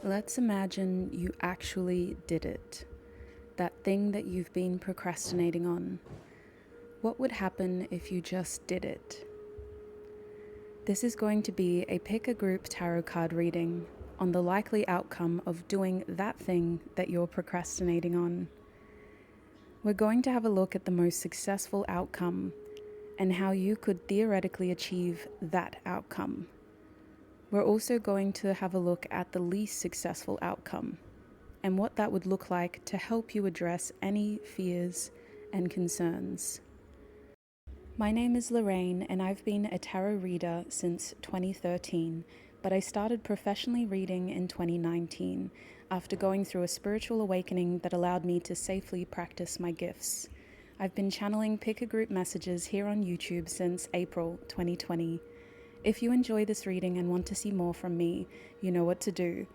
Let's imagine you actually did it. That thing that you've been procrastinating on. What would happen if you just did it? This is going to be a pick a group tarot card reading on the likely outcome of doing that thing that you're procrastinating on. We're going to have a look at the most successful outcome and how you could theoretically achieve that outcome. We're also going to have a look at the least successful outcome and what that would look like to help you address any fears and concerns. My name is Lorraine, and I've been a tarot reader since 2013, but I started professionally reading in 2019 after going through a spiritual awakening that allowed me to safely practice my gifts. I've been channeling pick a group messages here on YouTube since April 2020. If you enjoy this reading and want to see more from me, you know what to do.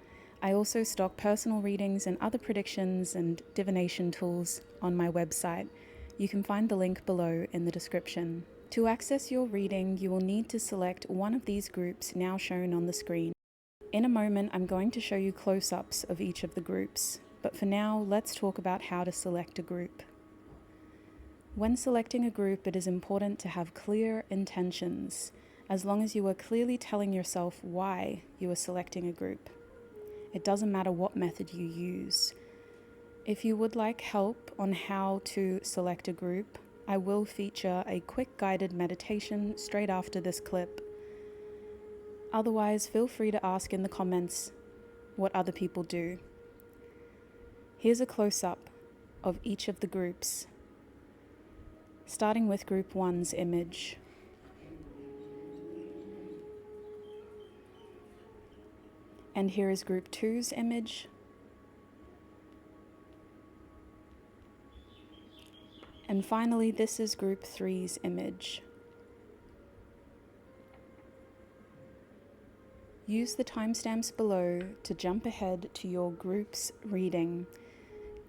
I also stock personal readings and other predictions and divination tools on my website. You can find the link below in the description. To access your reading, you will need to select one of these groups now shown on the screen. In a moment, I'm going to show you close-ups of each of the groups, but for now, let's talk about how to select a group. When selecting a group, it is important to have clear intentions, as long as you are clearly telling yourself why you are selecting a group. It doesn't matter what method you use. If you would like help on how to select a group, I will feature a quick guided meditation straight after this clip. Otherwise, feel free to ask in the comments what other people do. Here's a close-up of each of the groups, starting with Group 1's image. And here is Group 2's image. And finally, this is Group 3's image. Use the timestamps below to jump ahead to your group's reading.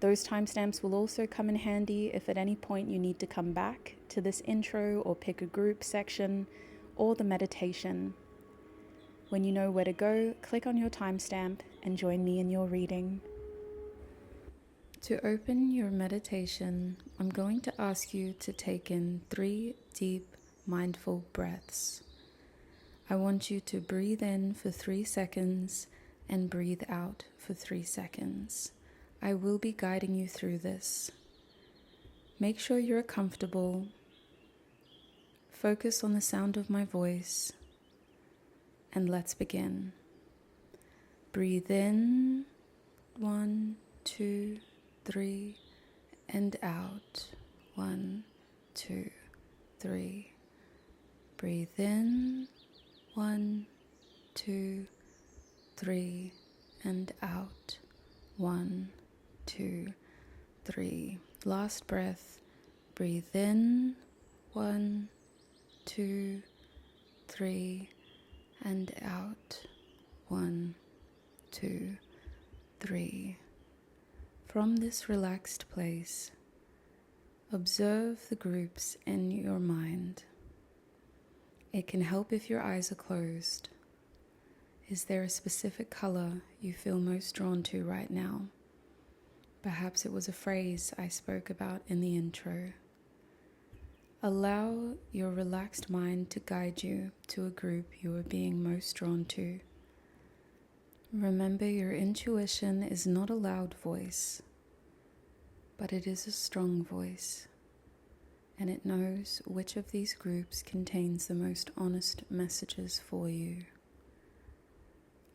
Those timestamps will also come in handy if at any point you need to come back to this intro or pick a group section or the meditation. When you know where to go, click on your timestamp and join me in your reading. To open your meditation, I'm going to ask you to take in 3 deep, mindful breaths. I want you to breathe in for 3 seconds and breathe out for 3 seconds. I will be guiding you through this. Make sure you're comfortable. Focus on the sound of my voice. And let's begin. Breathe in, 1, 2, 3, and out, 1, 2, 3. Breathe in, 1, 2, 3, and out, 1, 2, 3. Last breath. Breathe in, 1, 2, 3, and out, 1, 2, 3. From this relaxed place, observe the groups in your mind. It can help if your eyes are closed. Is there a specific color you feel most drawn to right now? Perhaps it was a phrase I spoke about in the intro. Allow your relaxed mind to guide you to a group you are being most drawn to. Remember, your intuition is not a loud voice, but it is a strong voice, and it knows which of these groups contains the most honest messages for you.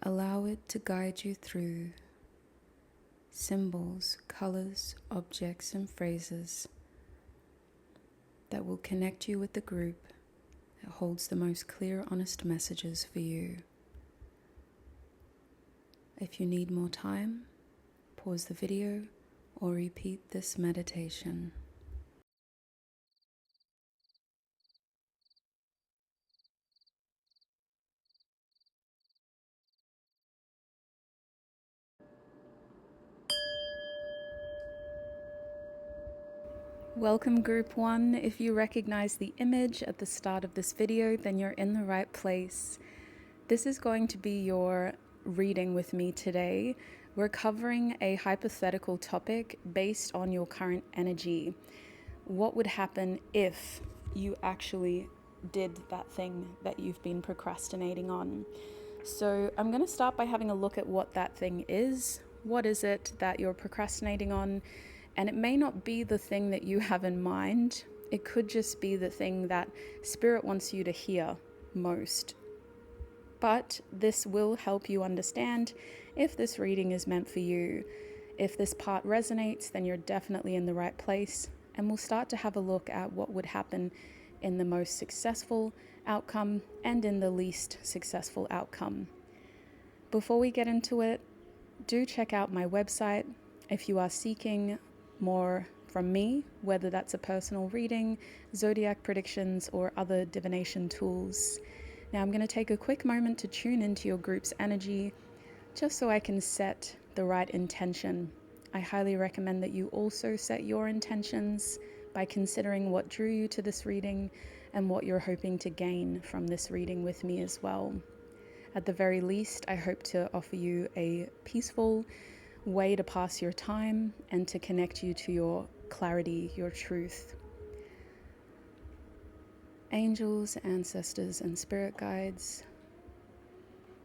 Allow it to guide you through symbols, colors, objects, and phrases that will connect you with the group that holds the most clear, honest messages for you. If you need more time, pause the video or repeat this meditation. Welcome Group 1. If you recognize the image at the start of this video, then you're in the right place. This is going to be your reading with me today, we're covering a hypothetical topic based on your current energy. What would happen if you actually did that thing that you've been procrastinating on? So I'm going to start by having a look at what that thing is. What is it that you're procrastinating on? And it may not be the thing that you have in mind. It could just be the thing that Spirit wants you to hear most. But this will help you understand if this reading is meant for you. If this part resonates, then you're definitely in the right place. And we'll start to have a look at what would happen in the most successful outcome and in the least successful outcome. Before we get into it, do check out my website if you are seeking more from me, whether that's a personal reading, zodiac predictions, or other divination tools. Now I'm going to take a quick moment to tune into your group's energy just so I can set the right intention. I highly recommend that you also set your intentions by considering what drew you to this reading and what you're hoping to gain from this reading with me as well. At the very least, I hope to offer you a peaceful way to pass your time and to connect you to your clarity, your truth. Angels, ancestors, and spirit guides,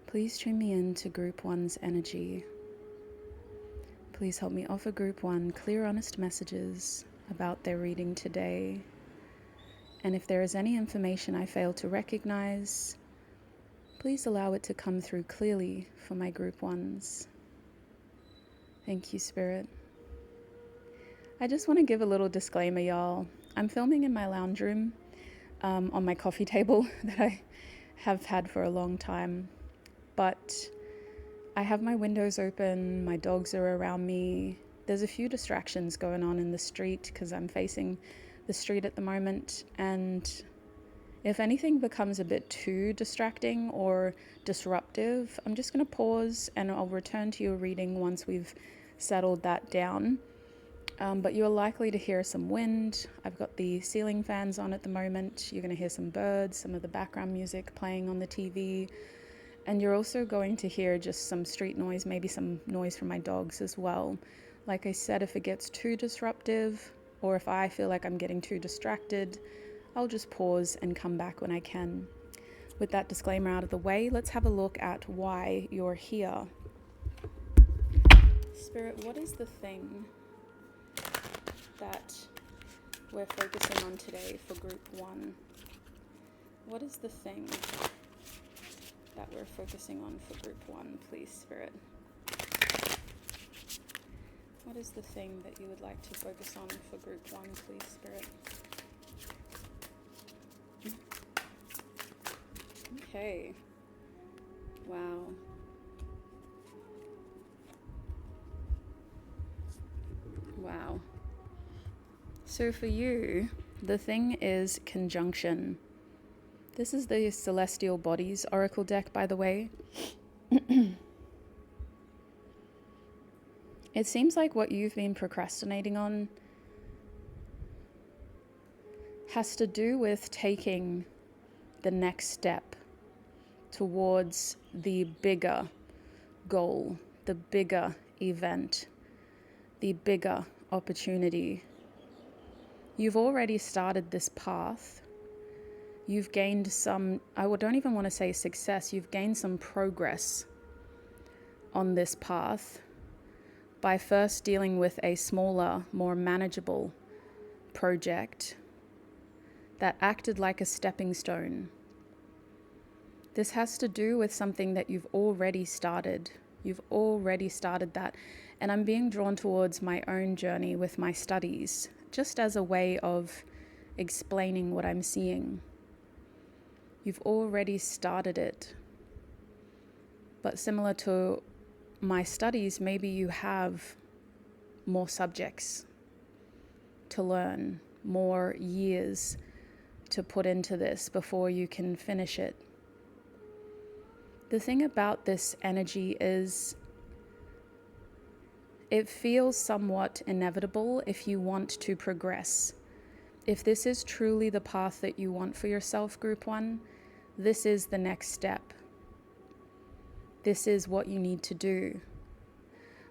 please tune me in to Group 1's energy. Please help me offer Group 1 clear, honest messages about their reading today. And if there is any information I fail to recognize, please allow it to come through clearly for my Group 1s. Thank you, Spirit. I just want to give a little disclaimer, y'all. I'm filming in my lounge room on my coffee table that I have had for a long time. But I have my windows open, my dogs are around me. There's a few distractions going on in the street because I'm facing the street at the moment. And if anything becomes a bit too distracting or disruptive, I'm just going to pause and I'll return to your reading once we've settled that down. But you're likely to hear some wind. I've got the ceiling fans on at the moment. You're going to hear some birds, some of the background music playing on the TV. And you're also going to hear just some street noise, maybe some noise from my dogs as well. Like I said, if it gets too disruptive or if I feel like I'm getting too distracted, I'll just pause and come back when I can. With that disclaimer out of the way, let's have a look at why you're here. Spirit, what is the thing that we're focusing on today for Group 1? What is the thing that we're focusing on for Group 1, please, Spirit? What is the thing that you would like to focus on for Group 1, please, Spirit? Okay. Wow. Wow. So for you, the thing is conjunction. This is the Celestial Bodies Oracle deck, by the way. It seems like what you've been procrastinating on has to do with taking the next step towards the bigger goal, the bigger event, the bigger opportunity. You've already started this path. You've gained some, I don't even want to say success, you've gained some progress on this path by first dealing with a smaller, more manageable project that acted like a stepping stone. This has to do with something that you've already started. You've already started that. And I'm being drawn towards my own journey with my studies, just as a way of explaining what I'm seeing. You've already started it. But similar to my studies, maybe you have more subjects to learn, more years to put into this before you can finish it. The thing about this energy is it feels somewhat inevitable if you want to progress. If this is truly the path that you want for yourself, Group 1, this is the next step. this is what you need to do.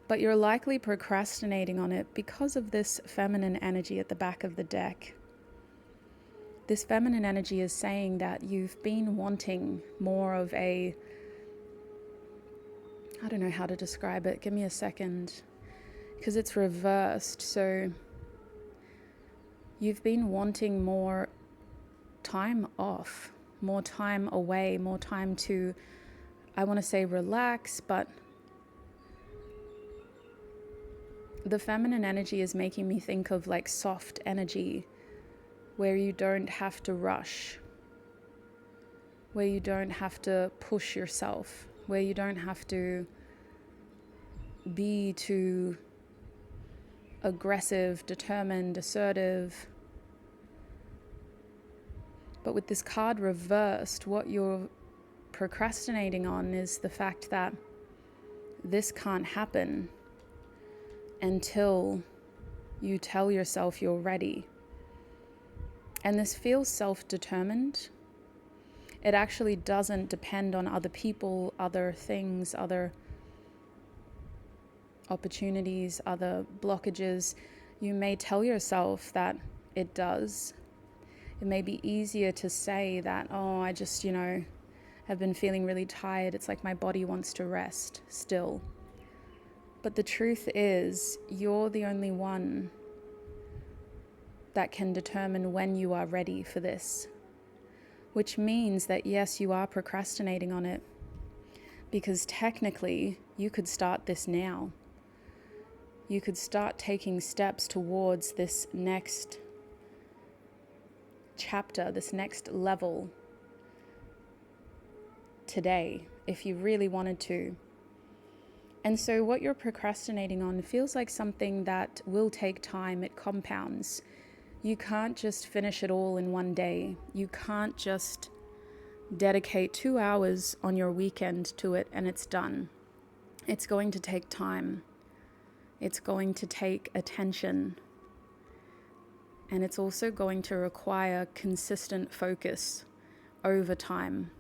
But you're likely procrastinating on it because of this feminine energy at the back of the deck. This feminine energy is saying that you've been wanting more of a, I don't know how to describe it. Give me a second. Because it's reversed. So you've been wanting more time off, more time away, more time to, I want to say relax, but the feminine energy is making me think of like soft energy, where you don't have to rush, where you don't have to push yourself, where you don't have to be too aggressive, determined, assertive. But with this card reversed, what you're procrastinating on is the fact that this can't happen until you tell yourself you're ready. And this feels self-determined. It actually doesn't depend on other people, other things, other opportunities, other blockages. You may tell yourself that it does. It may be easier to say that, oh, I just, have been feeling really tired. It's like my body wants to rest still. But the truth is, you're the only one that can determine when you are ready for this. Which means that yes, you are procrastinating on it, because technically you could start this now. You could start taking steps towards this next chapter, this next level today, if you really wanted to. And so what you're procrastinating on feels like something that will take time. It compounds. You can't just finish it all in one day. You can't just dedicate 2 hours on your weekend to it and it's done. It's going to take time. It's going to take attention. And it's also going to require consistent focus over time.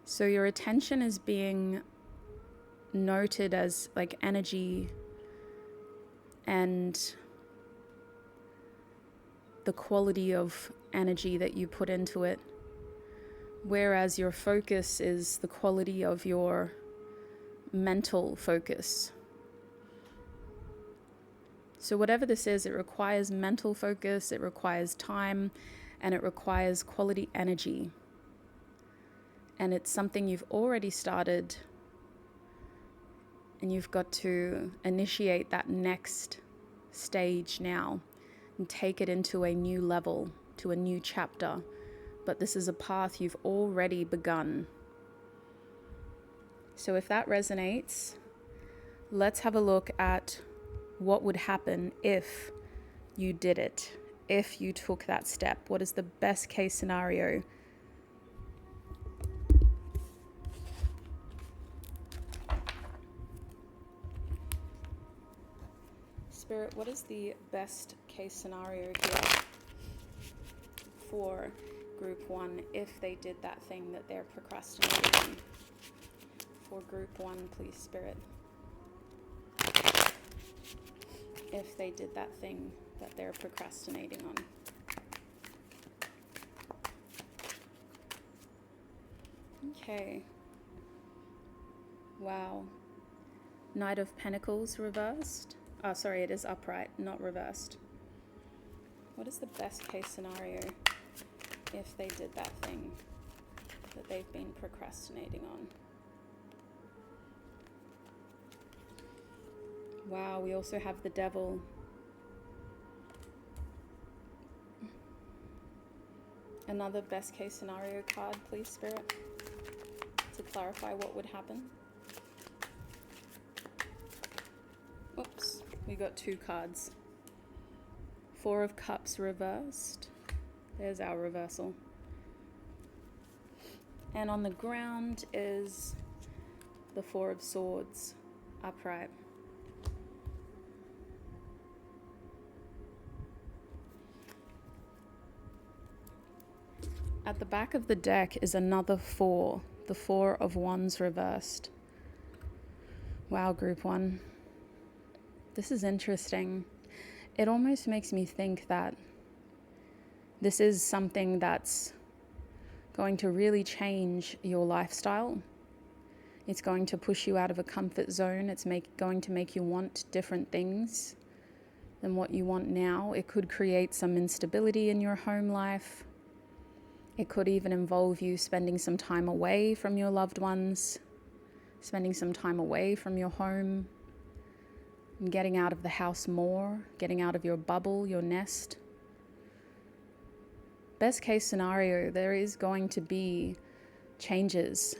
So your attention is being noted as like energy and the quality of energy that you put into it, whereas your focus is the quality of your mental focus. So whatever this is, it requires mental focus, it requires time, and it requires quality energy. And it's something you've already started, and you've got to initiate that next stage now and take it into a new level, to a new chapter. But this is a path you've already begun. So if that resonates, let's have a look at what would happen if you did it, if you took that step. What is the best case scenario? Spirit, what is the best case scenario here for group 1 if they did that thing that they're procrastinating on? For group 1, please, Spirit. If they did that thing that they're procrastinating on. Okay. Wow. Knight of Pentacles reversed. Oh, sorry, it is upright, not reversed. What is the best case scenario if they did that thing that they've been procrastinating on? Wow, we also have the Devil. Another best case scenario card, please, Spirit, to clarify what would happen. Oops, we got 2 cards. 4 of Cups reversed. There's our reversal. And on the ground is the 4 of Swords upright. At the back of the deck is another 4, the Four of Wands reversed. Wow, group one. This is interesting. It almost makes me think that this is something that's going to really change your lifestyle. It's going to push you out of a comfort zone. It's going to make you want different things than what you want now. It could create some instability in your home life. It could even involve you spending some time away from your loved ones, spending some time away from your home, and getting out of the house more, getting out of your bubble, your nest. Best case scenario, there is going to be changes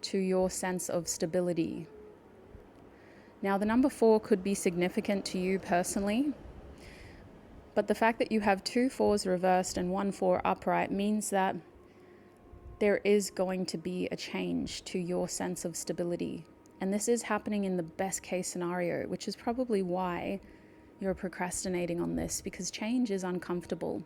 to your sense of stability. Now, the number 4 could be significant to you personally, but the fact that you have 2 4s reversed and 1 4 upright means that there is going to be a change to your sense of stability. And this is happening in the best case scenario, which is probably why you're procrastinating on this, because change is uncomfortable.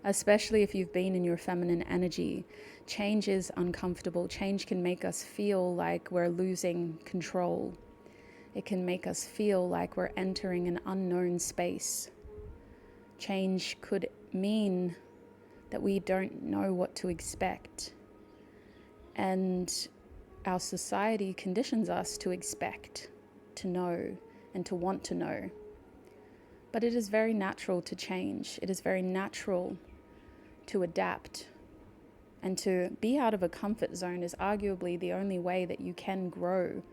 Especially if you've been in your feminine energy, change is uncomfortable. Change can make us feel like we're losing control. It can make us feel like we're entering an unknown space. Change could mean that we don't know what to expect. And our society conditions us to expect, to know, and to want to know. But it is very natural to change. It is very natural to adapt. And to be out of a comfort zone is arguably the only way that you can grow,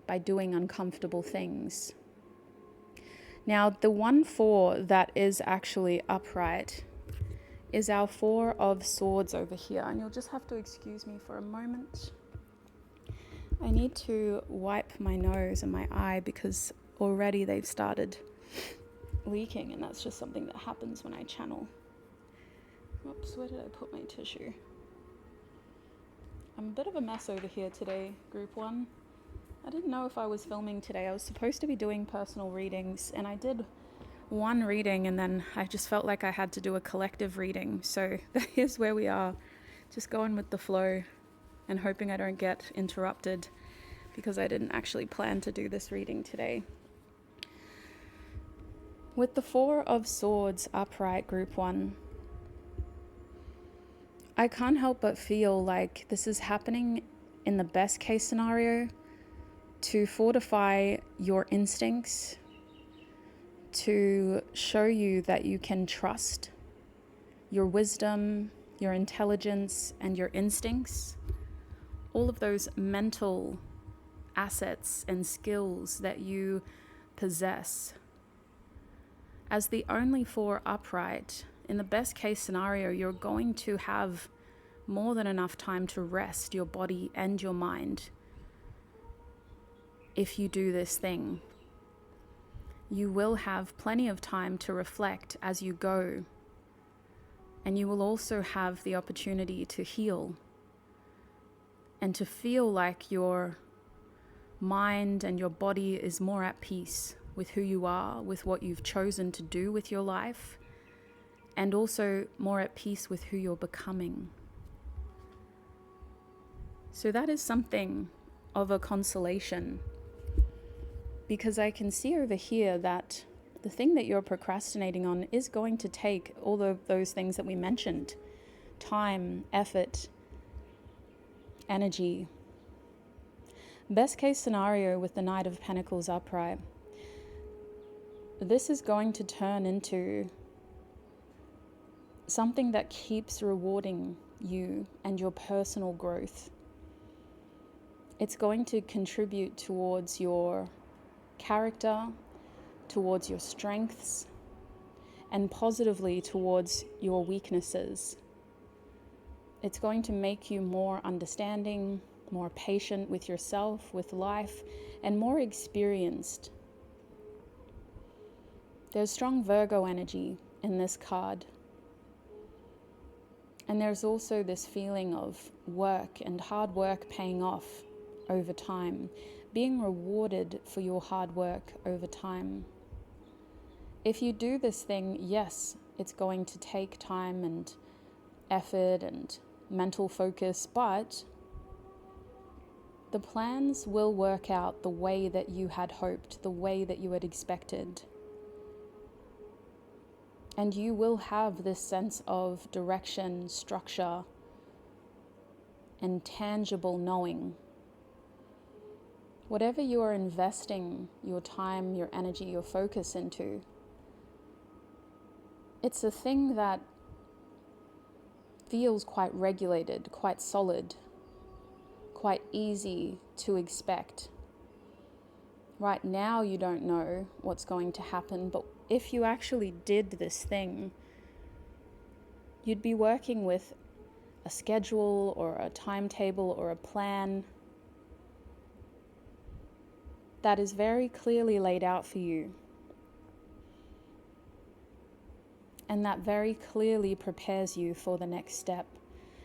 by doing uncomfortable things. Now, the 1 4 that is actually upright is our 4 of Swords over here. And you'll just have to excuse me for a moment. I need to wipe my nose and my eye because already they've started leaking, and that's just something that happens when I channel. Oops, where did I put my tissue? I'm a bit of a mess over here today, group 1. I didn't know if I was filming today. I was supposed to be doing personal readings, and I did one reading, and then I just felt like I had to do a collective reading. So here's where we are, just going with the flow and hoping I don't get interrupted, because I didn't actually plan to do this reading today. With the 4 of Swords upright, group 1, I can't help but feel like this is happening in the best case scenario to fortify your instincts, to show you that you can trust your wisdom, your intelligence, and your instincts. All of those mental assets and skills that you possess. As the only 4 upright, in the best case scenario, you're going to have more than enough time to rest your body and your mind. If you do this thing, you will have plenty of time to reflect as you go, and you will also have the opportunity to heal and to feel like your mind and your body is more at peace with who you are, with what you've chosen to do with your life, and also more at peace with who you're becoming. So that is something of a consolation, because I can see over here that the thing that you're procrastinating on is going to take all of those things that we mentioned: time, effort, energy. Best case scenario with the Knight of Pentacles upright, this is going to turn into something that keeps rewarding you and your personal growth. It's going to contribute towards your character, towards your strengths, and positively towards your weaknesses. It's going to make you more understanding, more patient with yourself, with life, and more experienced. There's strong Virgo energy in this card. And there's also this feeling of work and hard work paying off over time, being rewarded for your hard work over time. If you do this thing, yes, it's going to take time and effort and mental focus, but the plans will work out the way that you had hoped, the way that you had expected. And you will have this sense of direction, structure, and tangible knowing. Whatever you are investing your time, your energy, your focus into, it's a thing that feels quite regulated, quite solid, quite easy to expect. Right now you don't know what's going to happen, but if you actually did this thing, you'd be working with a schedule or a timetable or a plan that is very clearly laid out for you, and that very clearly prepares you for the next step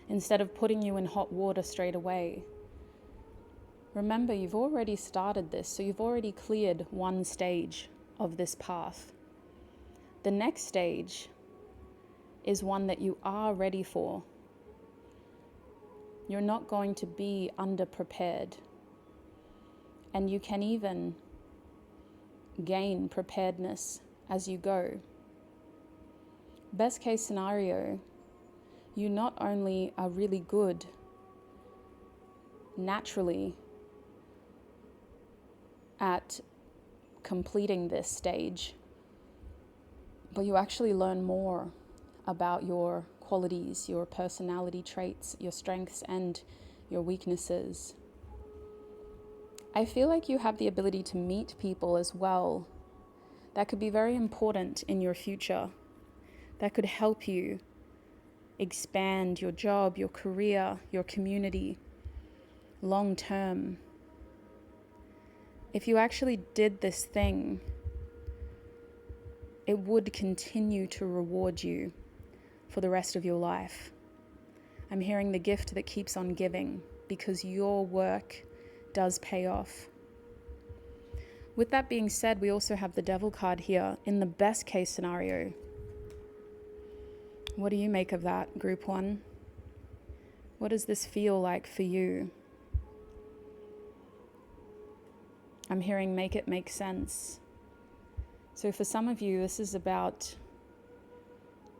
instead of putting you in hot water straight away. Remember, you've already started this, so you've already cleared one stage of this path. The next stage is one that you are ready for. You're not going to be underprepared, and you can even gain preparedness as you go. Best case scenario, you not only are really good naturally at completing this stage, but you actually learn more about your qualities, your personality traits, your strengths, and your weaknesses. I feel like you have the ability to meet people as well that could be very important in your future, that could help you expand your job, your career, your community long term. If you actually did this thing, it would continue to reward you for the rest of your life. I'm hearing the gift that keeps on giving, because your work does pay off. With that being said, we also have the Devil card here in the best case scenario. What do you make of that, Group 1? What does this feel like for you? I'm hearing make it make sense. So for some of you, this is about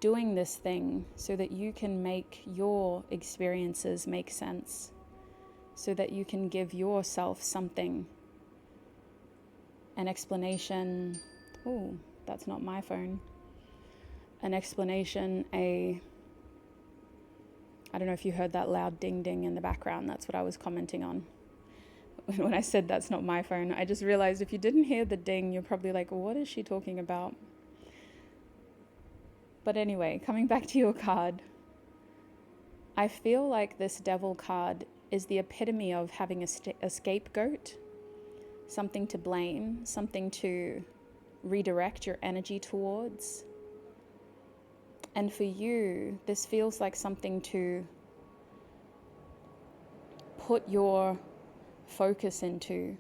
doing this thing so that you can make your experiences make sense, so that you can give yourself something, an explanation. Oh, that's not my phone. An explanation, I don't know if you heard that loud ding ding in the background. That's what I was commenting on. When I said that's not my phone, I just realized if you didn't hear the ding, you're probably like, what is she talking about? But anyway, coming back to your card, I feel like this Devil card is the epitome of having a scapegoat, something to blame, something to redirect your energy towards. And for you, this feels like something to put your focus into,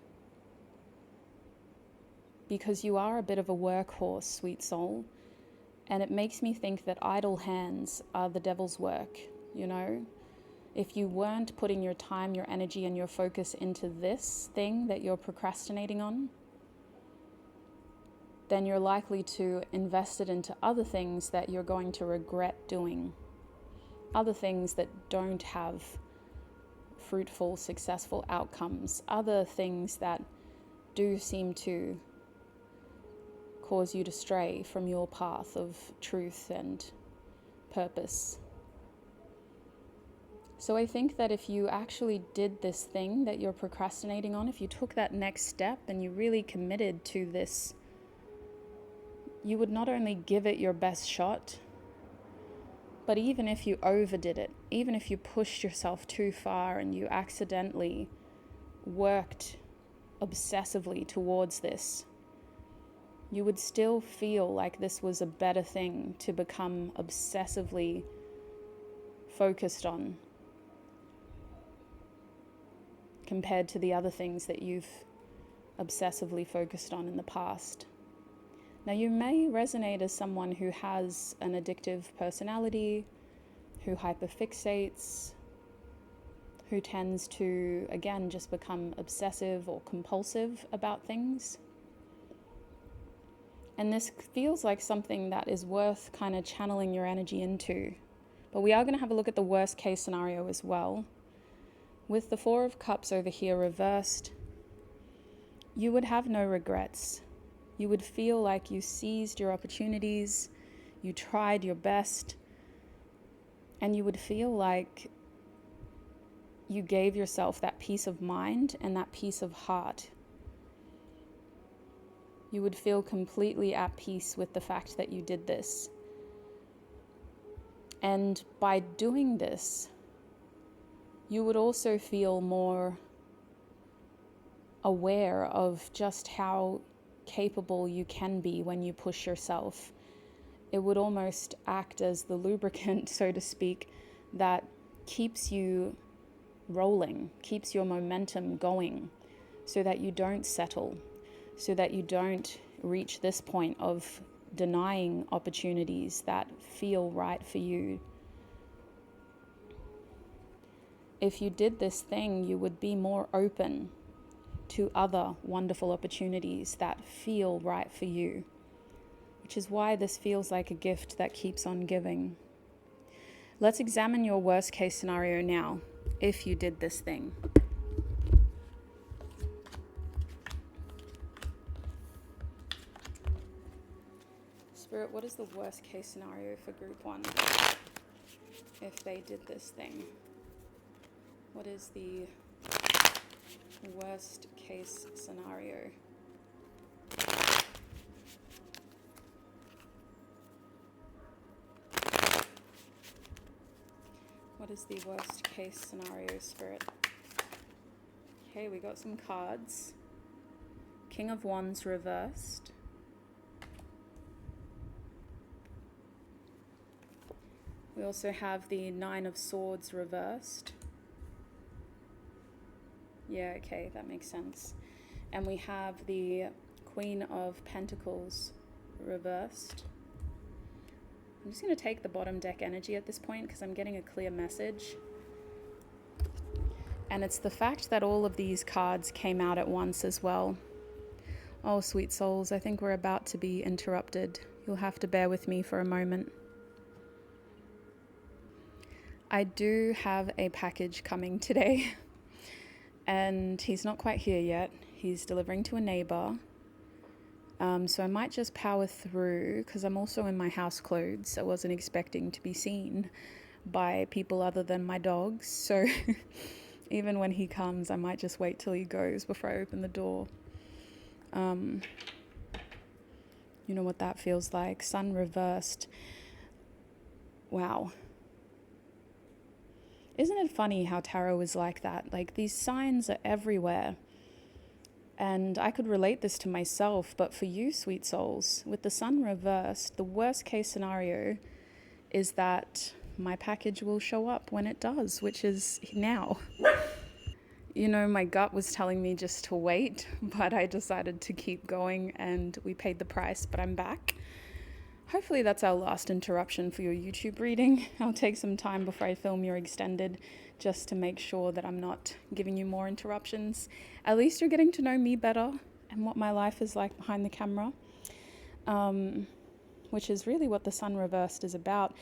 because you are a bit of a workhorse, sweet soul. And it makes me think that idle hands are the devil's work, you know? If you weren't putting your time, your energy, and your focus into this thing that you're procrastinating on, then you're likely to invest it into other things that you're going to regret doing. Other things that don't have fruitful, successful outcomes. Other things that do seem to cause you to stray from your path of truth and purpose. So I think that if you actually did this thing that you're procrastinating on, if you took that next step and you really committed to this, you would not only give it your best shot, but even if you overdid it, even if you pushed yourself too far and you accidentally worked obsessively towards this, you would still feel like this was a better thing to become obsessively focused on compared to the other things that you've obsessively focused on in the past. Now, you may resonate as someone who has an addictive personality, who hyperfixates, who tends to, again, just become obsessive or compulsive about things. And this feels like something that is worth kind of channeling your energy into. But we are going to have a look at the worst case scenario as well. With the Four of Cups over here reversed, you would have no regrets. You would feel like you seized your opportunities, you tried your best, and you would feel like you gave yourself that peace of mind and that peace of heart. You would feel completely at peace with the fact that you did this. And by doing this, you would also feel more aware of just how capable you can be when you push yourself. It would almost act as the lubricant, so to speak, that keeps you rolling, keeps your momentum going, so that you don't settle, so that you don't reach this point of denying opportunities that feel right for you. If you did this thing, you would be more open to other wonderful opportunities that feel right for you, which is why this feels like a gift that keeps on giving. Let's examine your worst case scenario now, if you did this thing. Spirit, what is the worst case scenario for group 1 if they did this thing? What is the worst case scenario? What is the worst case scenario, Spirit? Okay, we got some cards. King of Wands reversed. We also have the Nine of Swords reversed. Yeah, okay, that makes sense. And we have the Queen of Pentacles reversed. I'm just going to take the bottom deck energy at this point because I'm getting a clear message. And it's the fact that all of these cards came out at once as well. Oh, sweet souls, I think we're about to be interrupted. You'll have to bear with me for a moment. I do have a package coming today. And he's not quite here yet. He's delivering to a neighbor. So I might just power through because I'm also in my house clothes. I wasn't expecting to be seen by people other than my dogs. So even when he comes, I might just wait till he goes before I open the door. You know what that feels like. Sun reversed. Wow. Isn't it funny how tarot is like that? Like, these signs are everywhere. And I could relate this to myself, but for you, sweet souls, with the sun reversed, the worst case scenario is that my package will show up when it does, which is now. You know, my gut was telling me just to wait, but I decided to keep going and we paid the price, but I'm back. Hopefully that's our last interruption for your YouTube reading. I'll take some time before I film your extended just to make sure that I'm not giving you more interruptions. At least you're getting to know me better and what my life is like behind the camera, which is really what the sun reversed is about.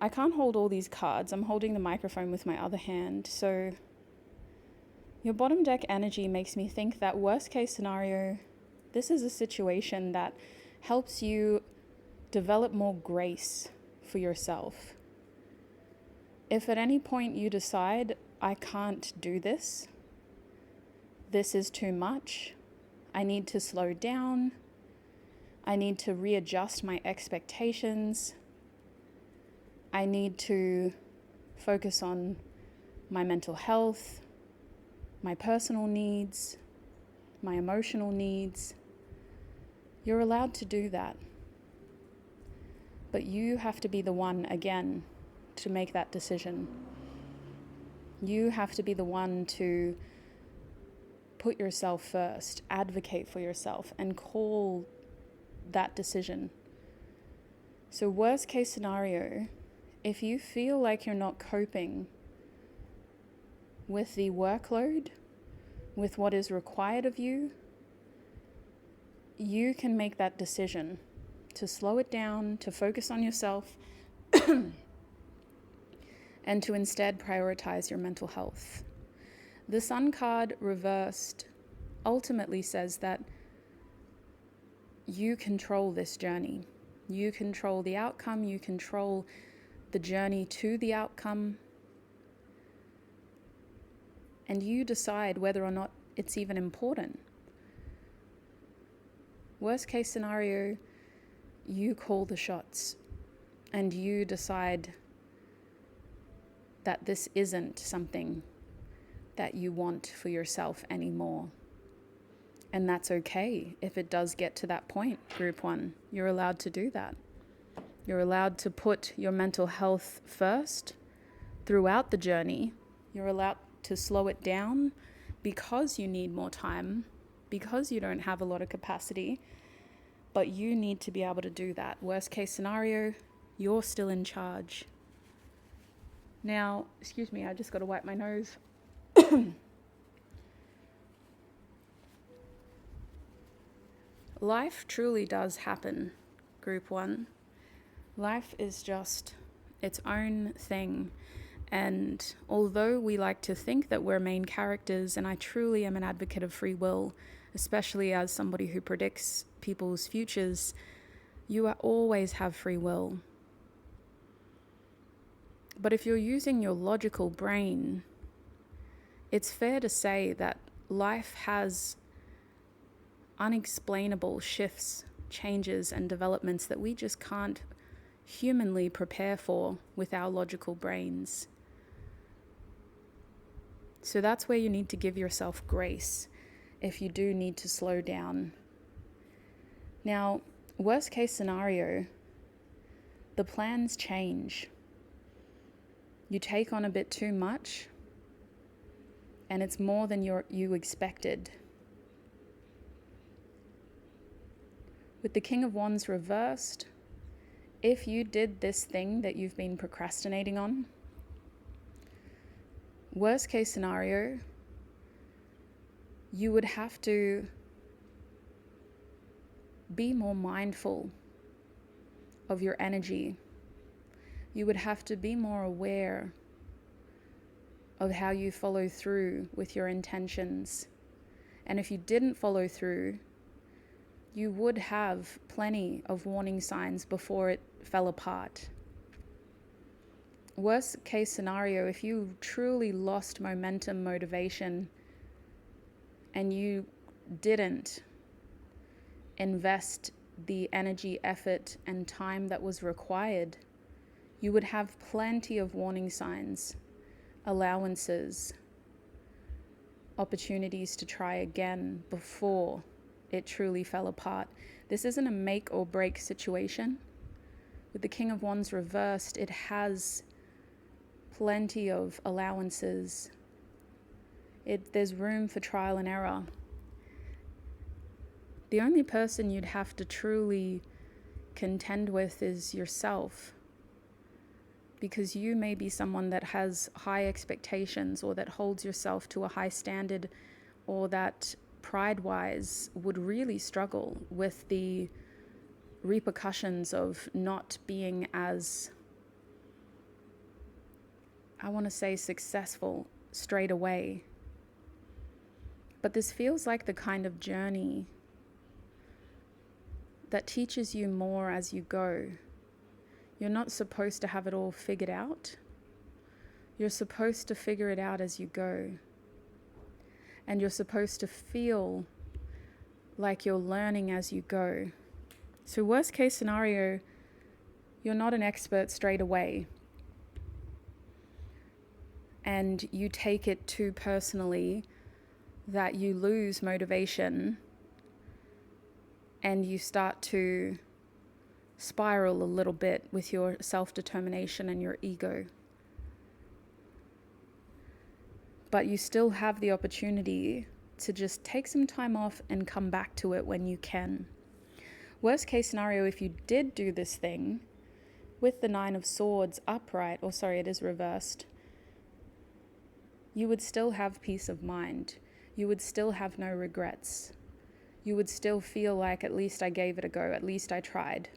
I can't hold all these cards. I'm holding the microphone with my other hand. So your bottom deck energy makes me think that worst case scenario, this is a situation that helps you develop more grace for yourself. If at any point you decide, I can't do this, this is too much, I need to slow down, I need to readjust my expectations, I need to focus on my mental health, my personal needs, my emotional needs, you're allowed to do that. But you have to be the one, again, to make that decision. You have to be the one to put yourself first, advocate for yourself, and call that decision. So worst case scenario, if you feel like you're not coping with the workload, with what is required of you, you can make that decision to slow it down, to focus on yourself, and to instead prioritize your mental health. The Sun card reversed ultimately says that you control this journey. You control the outcome, you control the journey to the outcome, and you decide whether or not it's even important. Worst case scenario, you call the shots and you decide that this isn't something that you want for yourself anymore. And that's okay if it does get to that point, Group 1. You're allowed to do that. You're allowed to put your mental health first throughout the journey. You're allowed to slow it down because you need more time, because you don't have a lot of capacity, but you need to be able to do that. Worst case scenario, you're still in charge. Now, excuse me, I just got to wipe my nose. Life truly does happen, Group 1. Life is just its own thing. And although we like to think that we're main characters, and I truly am an advocate of free will, especially as somebody who predicts people's futures, you always have free will. But if you're using your logical brain, it's fair to say that life has unexplainable shifts, changes, and developments that we just can't humanly prepare for with our logical brains. So that's where you need to give yourself grace if you do need to slow down. Now, worst case scenario, the plans change. You take on a bit too much, and it's more than you expected. With the King of Wands reversed, if you did this thing that you've been procrastinating on, worst case scenario, you would have to be more mindful of your energy. You would have to be more aware of how you follow through with your intentions. And if you didn't follow through, you would have plenty of warning signs before it fell apart. Worst case scenario, if you truly lost momentum, motivation, and you didn't invest the energy, effort, and time that was required, you would have plenty of warning signs, allowances, opportunities to try again before it truly fell apart. This isn't a make or break situation. With the King of Wands reversed, it has plenty of allowances. There's room for trial and error. The only person you'd have to truly contend with is yourself, because you may be someone that has high expectations, or that holds yourself to a high standard, or that pride-wise would really struggle with the repercussions of not being as, I want to say, successful straight away. But this feels like the kind of journey that teaches you more as you go. You're not supposed to have it all figured out. You're supposed to figure it out as you go. And you're supposed to feel like you're learning as you go. So worst case scenario, you're not an expert straight away. And you take it too personally that you lose motivation and you start to spiral a little bit with your self-determination and your ego. But you still have the opportunity to just take some time off and come back to it when you can. Worst case scenario, if you did do this thing, with the Nine of Swords upright, or sorry, it is reversed, you would still have peace of mind. You would still have no regrets. You would still feel like, at least I gave it a go, at least I tried.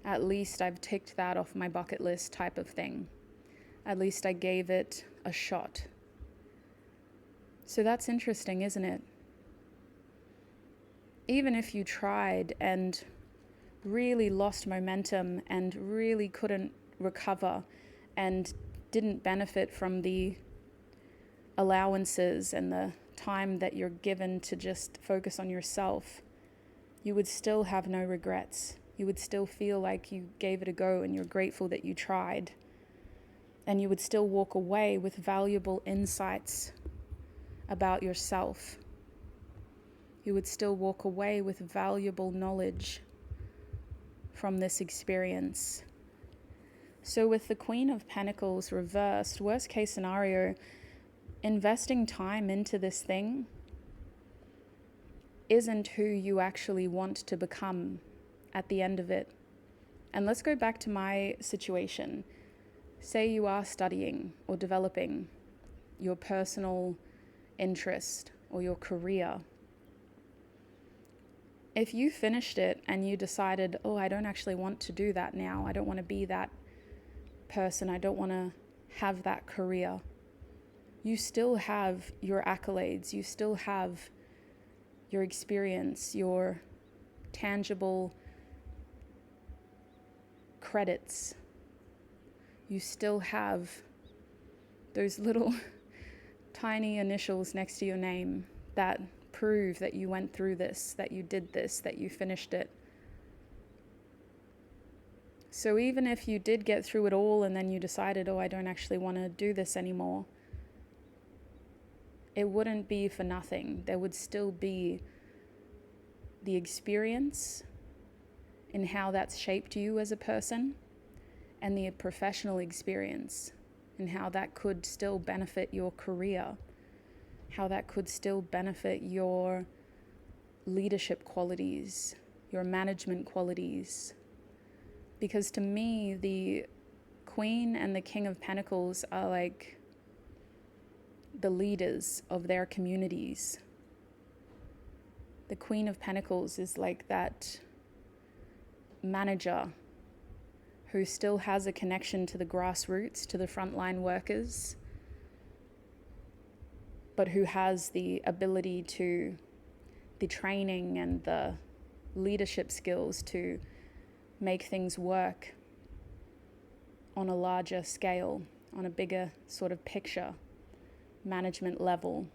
At least I've ticked that off my bucket list type of thing. At least I gave it a shot. So that's interesting, isn't it? Even if you tried and really lost momentum and really couldn't recover and didn't benefit from the allowances and the time that you're given to just focus on yourself, you would still have no regrets. You would still feel like you gave it a go and you're grateful that you tried. And you would still walk away with valuable insights about yourself. You would still walk away with valuable knowledge from this experience. So with the Queen of Pentacles reversed, worst case scenario, investing time into this thing isn't who you actually want to become at the end of it. And let's go back to my situation. Say you are studying or developing your personal interest or your career. If you finished it and you decided, oh, I don't actually want to do that now. I don't want to be that person. I don't want to have that career. You still have your accolades. You still have your experience, your tangible credits. You still have those little tiny initials next to your name that prove that you went through this, that you did this, that you finished it. So even if you did get through it all and then you decided, oh, I don't actually want to do this anymore, it wouldn't be for nothing. There would still be the experience in how that's shaped you as a person, and the professional experience and how that could still benefit your career, how that could still benefit your leadership qualities, your management qualities. Because to me, the Queen and the King of Pentacles are like the leaders of their communities. The Queen of Pentacles is like that manager who still has a connection to the grassroots, to the frontline workers, but who has the ability to, the training and the leadership skills to make things work on a larger scale, on a bigger sort of picture, management level.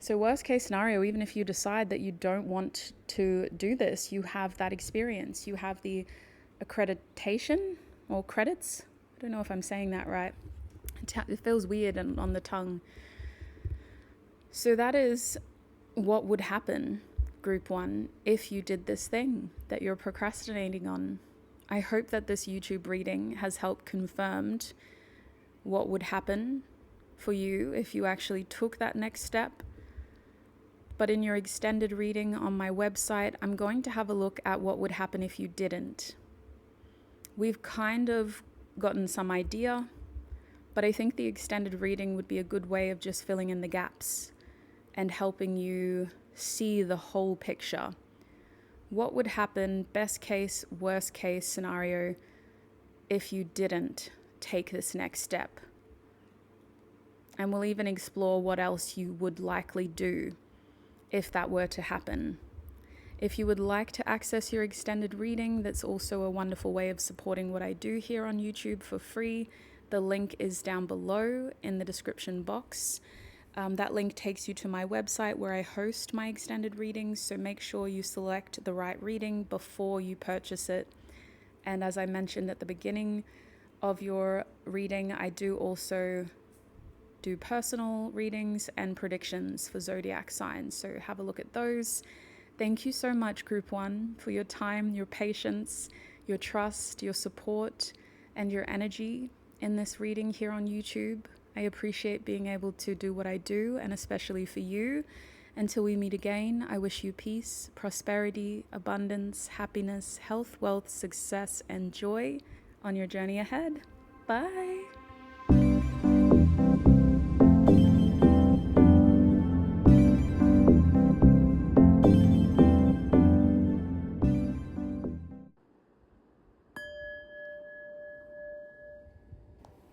So worst case scenario, even if you decide that you don't want to do this, you have that experience. You have the accreditation or credits. I don't know if I'm saying that right. It feels weird on the tongue. So that is what would happen, Group 1, if you did this thing that you're procrastinating on. I hope that this YouTube reading has helped confirmed what would happen for you if you actually took that next step. But in your extended reading on my website, I'm going to have a look at what would happen if you didn't. We've kind of gotten some idea, but I think the extended reading would be a good way of just filling in the gaps and helping you see the whole picture. What would happen, best case, worst case scenario, if you didn't take this next step? And we'll even explore what else you would likely do if that were to happen. If you would like to access your extended reading, that's also a wonderful way of supporting what I do here on YouTube for free. The link is down below in the description box. That link takes you to my website where I host my extended readings, so make sure you select the right reading before you purchase it. And as I mentioned at the beginning of your reading, I do also do personal readings and predictions for zodiac signs, so have a look at those. Thank you so much, Group 1, for your time, your patience, your trust, your support, and your energy in this reading here on YouTube. I appreciate being able to do what I do, and especially for you. Until we meet again, I wish you peace, prosperity, abundance, happiness, health, wealth, success, and joy on your journey ahead. Bye.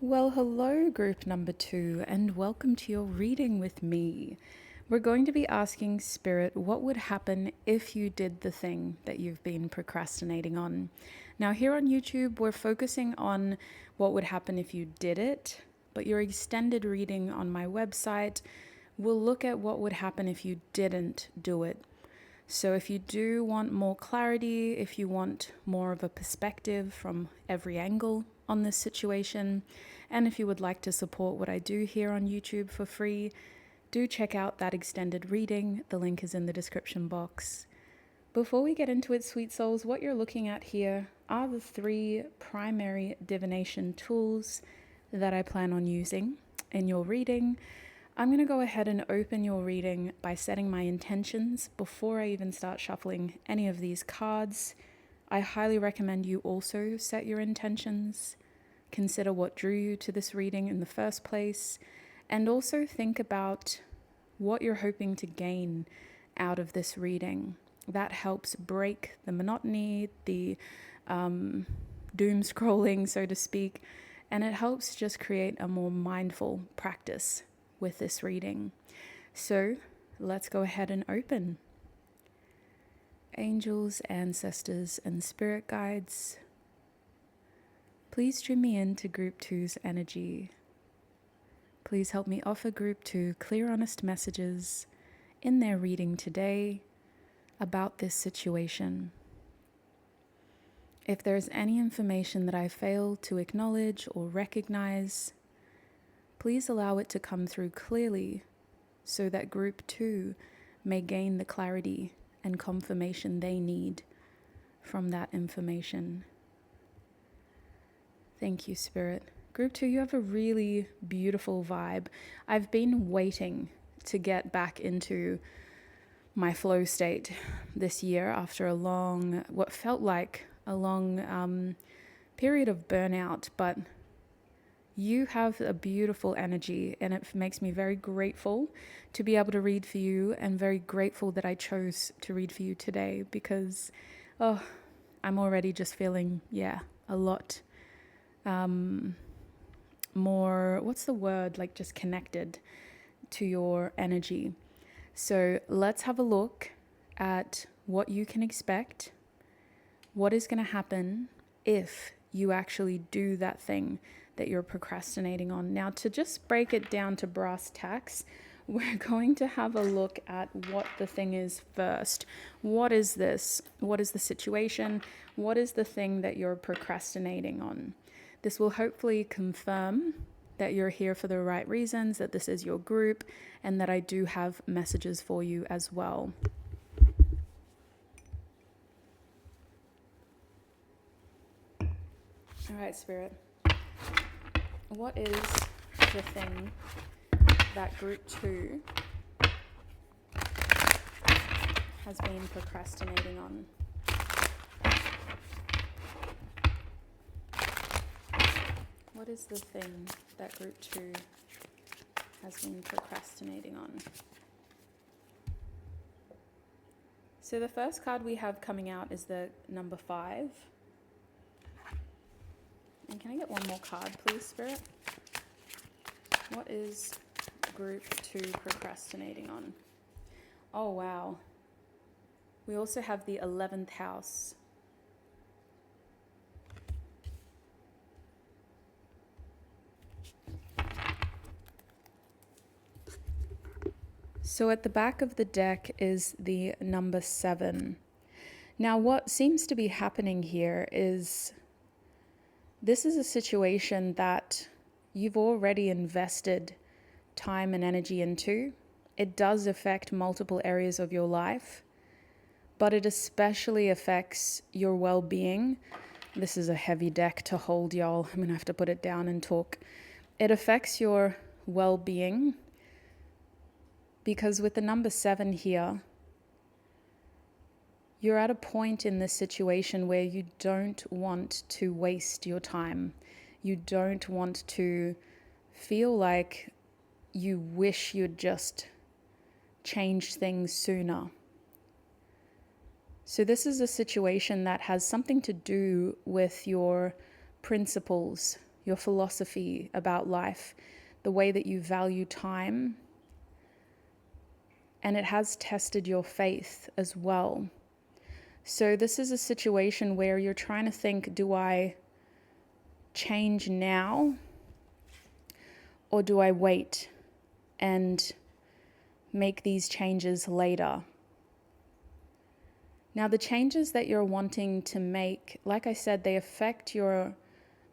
Well, hello, group number 2, and welcome to your reading with me. We're going to be asking Spirit what would happen if you did the thing that you've been procrastinating on. Now, here on YouTube, we're focusing on what would happen if you did it, but your extended reading on my website will look at what would happen if you didn't do it. So if you do want more clarity, if you want more of a perspective from every angle on this situation, and if you would like to support what I do here on YouTube for free, do check out that extended reading. The link is in the description box. Before we get into it, sweet souls, what you're looking at here are the 3 primary divination tools that I plan on using in your reading. I'm going to go ahead and open your reading by setting my intentions before I even start shuffling any of these cards. I highly recommend you also set your intentions. Consider what drew you to this reading in the first place, and also think about what you're hoping to gain out of this reading. That helps break the monotony, the doom scrolling, so to speak, and it helps just create a more mindful practice with this reading. So let's go ahead and open. Angels, ancestors, and spirit guides, please tune me into Group 2's energy. Please help me offer Group 2 clear, honest messages in their reading today about this situation. If there's any information that I fail to acknowledge or recognize, please allow it to come through clearly so that Group 2 may gain the clarity and confirmation they need from that information. Thank you, Spirit. Group 2, you have a really beautiful vibe. I've been waiting to get back into my flow state this year after what felt like a long period of burnout, but you have a beautiful energy, and it makes me very grateful to be able to read for you, and very grateful that I chose to read for you today, because I'm already just feeling a lot more, what's the word, like just connected to your energy. So let's have a look at what you can expect, what is going to happen if you actually do that thing that you're procrastinating on. Now, to just break it down to brass tacks, we're going to have a look at what the thing is first. What is this? What is the situation? What is the thing that you're procrastinating on? This will hopefully confirm that you're here for the right reasons, that this is your group, and that I do have messages for you as well. All right, Spirit. What is the thing that Group 2 has been procrastinating on? What is the thing that Group 2 has been procrastinating on? So the first card we have coming out is the number 5. And can I get one more card, please, Spirit? What is Group 2 procrastinating on? Oh, wow. We also have the 11th house. So at the back of the deck is the number 7. Now, what seems to be happening here is this is a situation that you've already invested time and energy into. It does affect multiple areas of your life, but it especially affects your well-being. This is a heavy deck to hold, y'all. I'm gonna have to put it down and talk. It affects your well-being Because with the number 7 here, you're at a point in this situation where you don't want to waste your time. You don't want to feel like you wish you'd just changed things sooner. So this is a situation that has something to do with your principles, your philosophy about life, the way that you value time, and it has tested your faith as well. So this is a situation where you're trying to think, do I change now or do I wait and make these changes later? Now, the changes that you're wanting to make, like I said, they affect your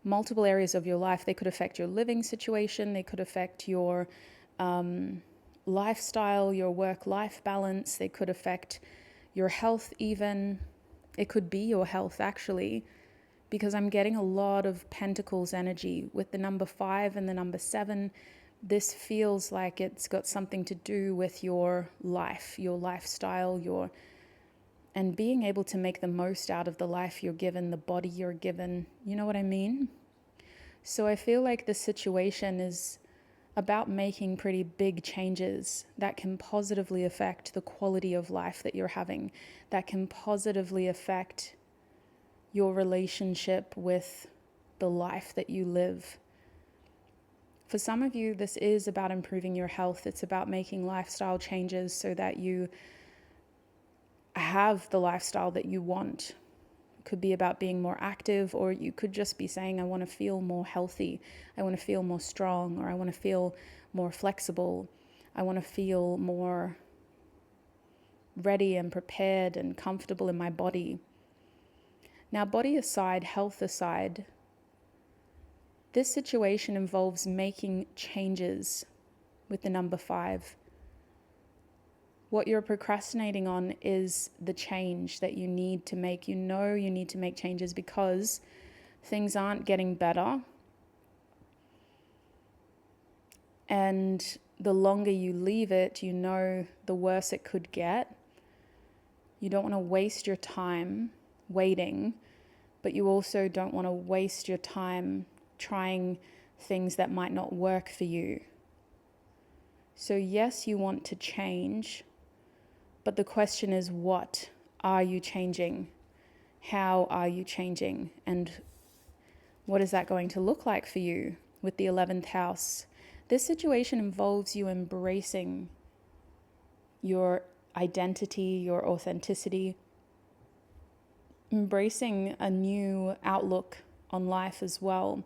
multiple areas of your life. They could affect your living situation. They could affect your lifestyle, your work-life balance. They could affect your health even. It could be your health, actually, because I'm getting a lot of Pentacles energy with the number 5 and the number 7. This feels like it's got something to do with your life, your lifestyle, and being able to make the most out of the life you're given, the body you're given. You know what I mean? So I feel like the situation is about making pretty big changes that can positively affect the quality of life that you're having, that can positively affect your relationship with the life that you live. For some of you, this is about improving your health. It's about making lifestyle changes so that you have the lifestyle that you want. It could be about being more active, or you could just be saying, I want to feel more healthy. I want to feel more strong, or I want to feel more flexible. I want to feel more ready and prepared and comfortable in my body. Now, body aside, health aside, this situation involves making changes with the number 5. What you're procrastinating on is the change that you need to make. You know you need to make changes because things aren't getting better. And the longer you leave it, you know the worse it could get. You don't want to waste your time waiting, but you also don't want to waste your time trying things that might not work for you. So yes, you want to change, but the question is, what are you changing? How are you changing? And what is that going to look like for you with the 11th house? This situation involves you embracing your identity, your authenticity, embracing a new outlook on life as well,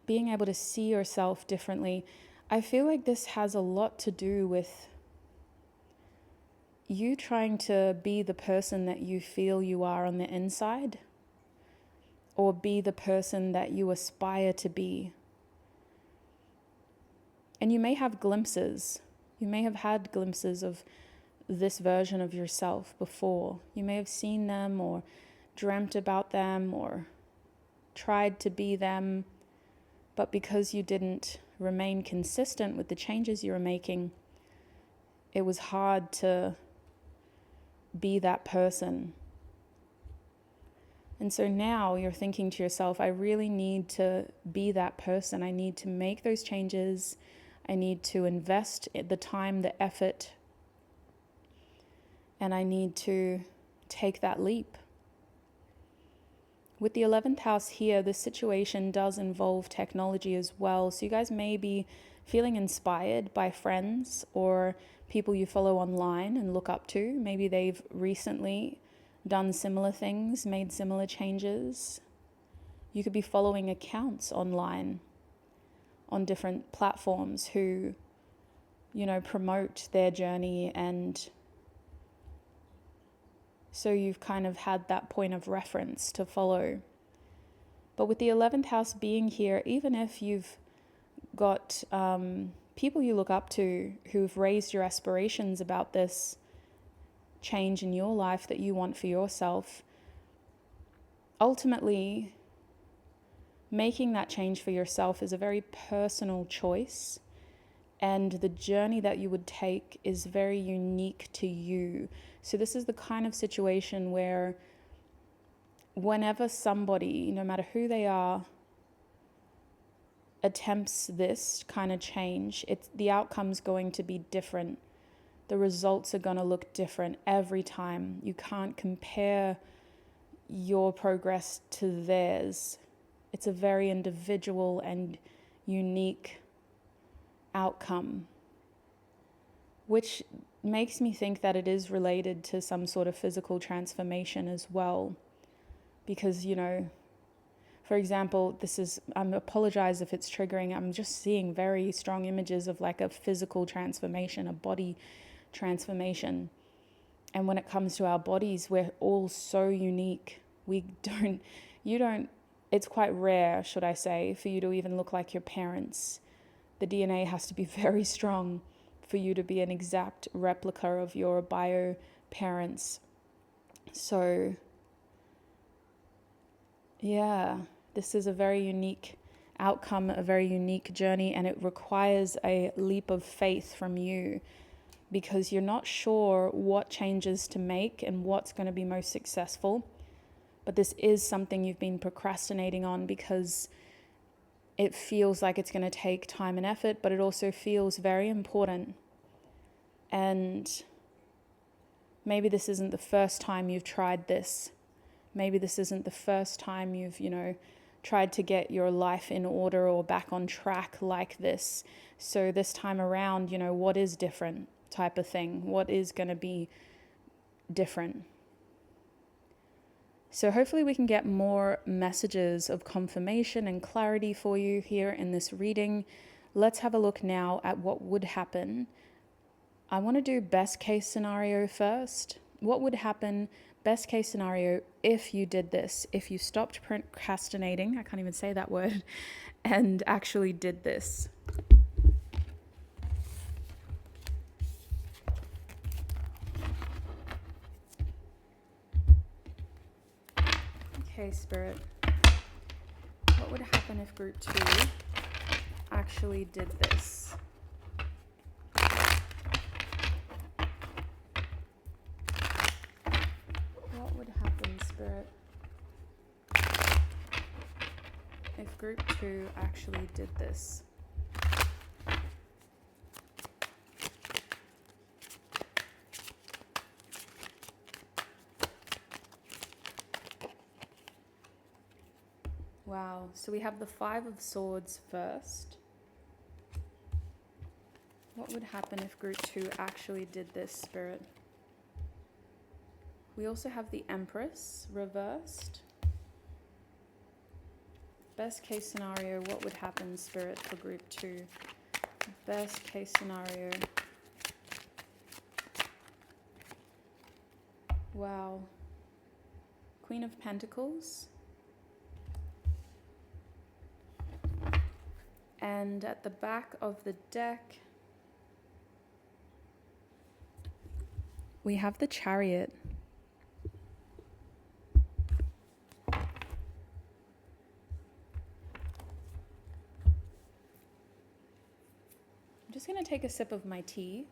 being able to see yourself differently. I feel like this has a lot to do with you trying to be the person that you feel you are on the inside, or be the person that you aspire to be. And you may have glimpses. You may have had glimpses of this version of yourself before. You may have seen them or dreamt about them or tried to be them, but because you didn't remain consistent with the changes you were making, it was hard to be that person. And so now you're thinking to yourself, I really need to be that person. I need to make those changes. I need to invest the time, the effort, and I need to take that leap. With the 11th house here, this situation does involve technology as well. So you guys may be feeling inspired by friends or people you follow online and look up to. Maybe they've recently done similar things, made similar changes. You could be following accounts online on different platforms who, promote their journey, and so you've kind of had that point of reference to follow. But with the 11th house being here, even if you've got people you look up to who've raised your aspirations about this change in your life that you want for yourself, ultimately making that change for yourself is a very personal choice, and the journey that you would take is very unique to you. So this is the kind of situation where whenever somebody, no matter who they are, attempts this kind of change, the outcome's going to be different. The results are going to look different every time. You can't compare your progress to theirs. It's a very individual and unique outcome, which makes me think that it is related to some sort of physical transformation as well. Because, for example, I apologize if it's triggering. I'm just seeing very strong images of like a physical transformation, a body transformation. And when it comes to our bodies, we're all so unique. It's quite rare, should I say, for you to even look like your parents. The DNA has to be very strong for you to be an exact replica of your bio parents. So, yeah, this is a very unique outcome, a very unique journey, and it requires a leap of faith from you because you're not sure what changes to make and what's going to be most successful. But this is something you've been procrastinating on because it feels like it's going to take time and effort, but it also feels very important. And maybe this isn't the first time you've tried this. Maybe this isn't the first time you've, tried to get your life in order or back on track like this. So this time around, what is different type of thing? What is going to be different? So hopefully we can get more messages of confirmation and clarity for you here in this reading. Let's have a look now at what would happen. I want to do best case scenario first. What would happen, best case scenario, if you did this, if you stopped procrastinating, I can't even say that word, and actually did this? Okay, Spirit. What would happen if group 2 actually did this? What would happen, Spirit, if group 2 actually did this? Wow, so we have the 5 of Swords first. What would happen if group 2 actually did this, Spirit? We also have the Empress reversed. Best case scenario, what would happen, Spirit, for group 2? Best case scenario. Wow. Queen of Pentacles. And at the back of the deck, we have the Chariot. I'm just going to take a sip of my tea.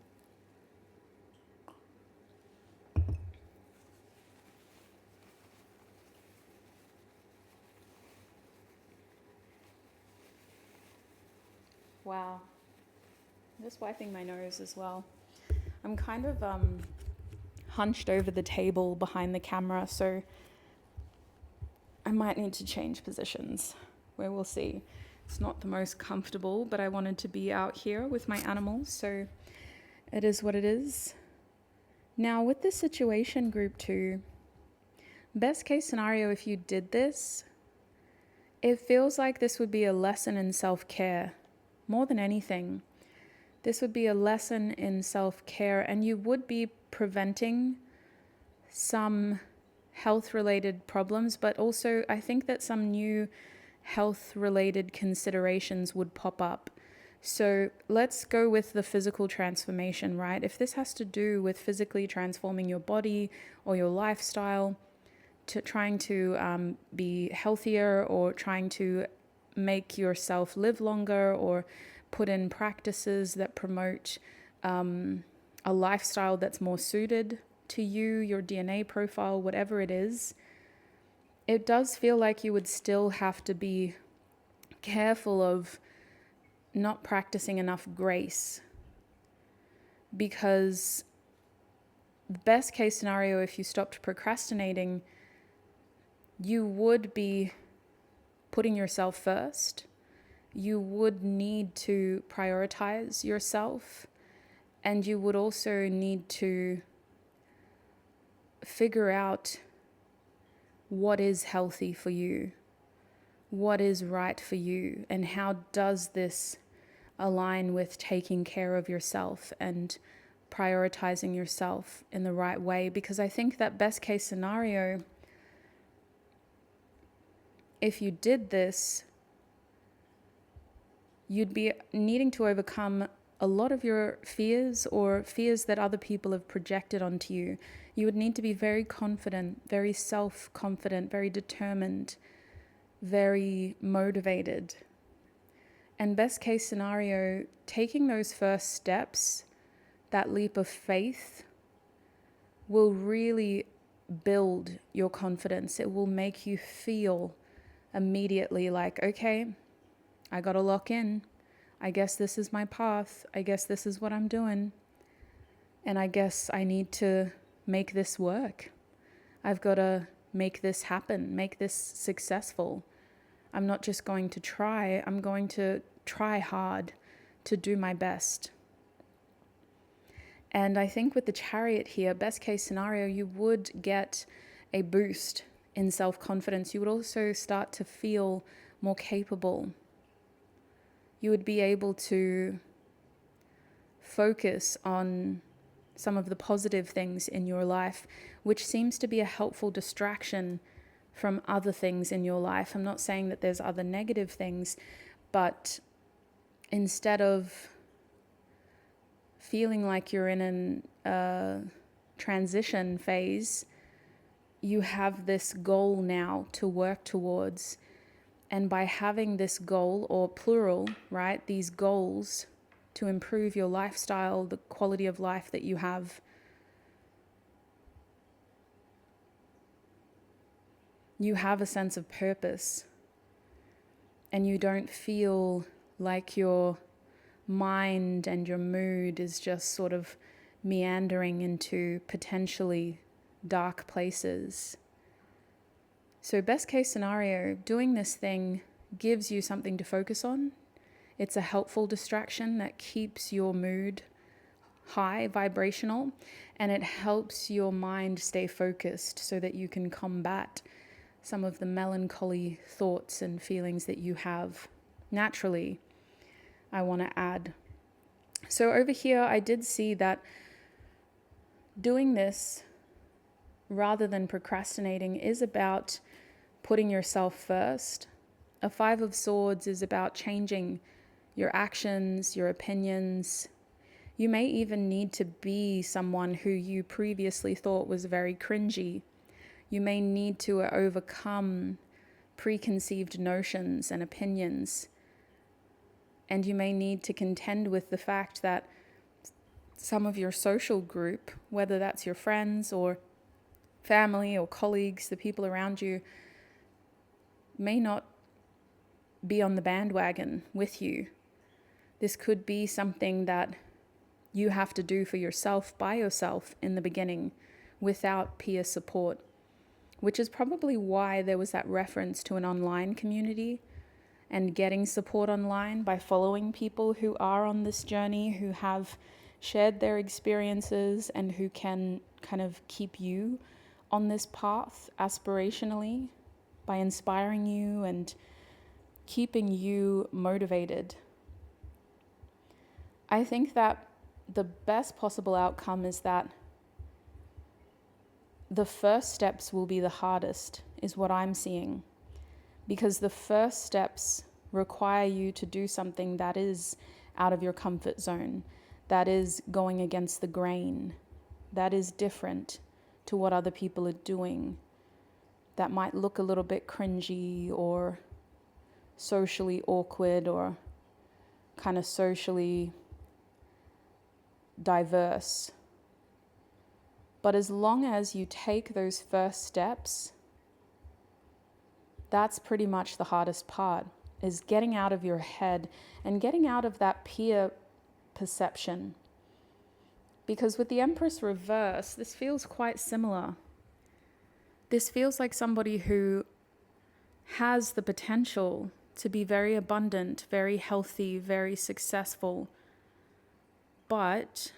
Wow. I'm just wiping my nose as well. I'm kind of hunched over the table behind the camera, so I might need to change positions. Where we'll see. It's not the most comfortable, but I wanted to be out here with my animals, so it is what it is. Now, with this situation, group 2, best case scenario, if you did this, it feels like this would be a lesson in self-care. More than anything, this would be a lesson in self-care, and you would be preventing some health-related problems, but also I think that some new health-related considerations would pop up. So let's go with the physical transformation, right? If this has to do with physically transforming your body or your lifestyle, to trying to be healthier or trying to make yourself live longer or put in practices that promote a lifestyle that's more suited to you, your DNA profile, whatever it is, it does feel like you would still have to be careful of not practicing enough grace. Because the best case scenario, if you stopped procrastinating, you would be putting yourself first. You would need to prioritize yourself, and you would also need to figure out what is healthy for you, what is right for you, and how does this align with taking care of yourself and prioritizing yourself in the right way. Because I think that best case scenario, if you did this, you'd be needing to overcome a lot of your fears or fears that other people have projected onto you. You would need to be very confident, very self-confident, very determined, very motivated. And best case scenario, taking those first steps, that leap of faith, will really build your confidence. It will make you feel immediately like, okay, I got to lock in. I guess this is my path. I guess this is what I'm doing. And I guess I need to make this work. I've got to make this happen, make this successful. I'm not just going to try, I'm going to try hard to do my best. And I think with the Chariot here, best case scenario, you would get a boost in self-confidence. You would also start to feel more capable. You would be able to focus on some of the positive things in your life, which seems to be a helpful distraction from other things in your life. I'm not saying that there's other negative things, but instead of feeling like you're in a transition phase, you have this goal now to work towards. And by having this goal, or plural, right, these goals to improve your lifestyle, the quality of life that you have, you have a sense of purpose, and you don't feel like your mind and your mood is just sort of meandering into potentially dark places. So best case scenario, doing this thing gives you something to focus on. It's a helpful distraction that keeps your mood high, vibrational, and it helps your mind stay focused so that you can combat some of the melancholy thoughts and feelings that you have naturally, I want to add. So over here, I did see that doing this rather than procrastinating is about putting yourself first. A 5 of Swords is about changing your actions, your opinions. You may even need to be someone who you previously thought was very cringy. You may need to overcome preconceived notions and opinions. And you may need to contend with the fact that some of your social group, whether that's your friends or family or colleagues, the people around you, may not be on the bandwagon with you. This could be something that you have to do for yourself, by yourself in the beginning, without peer support, which is probably why there was that reference to an online community and getting support online by following people who are on this journey, who have shared their experiences and who can kind of keep you on this path aspirationally by inspiring you and keeping you motivated. I think that the best possible outcome is that the first steps will be the hardest, is what I'm seeing. Because the first steps require you to do something that is out of your comfort zone, that is going against the grain, that is different to what other people are doing, that might look a little bit cringy or socially awkward or kind of socially diverse. But as long as you take those first steps, that's pretty much the hardest part, is getting out of your head and getting out of that peer perception. Because with the Empress reverse, this feels quite similar. This feels like somebody who has the potential to be very abundant, very healthy, very successful, but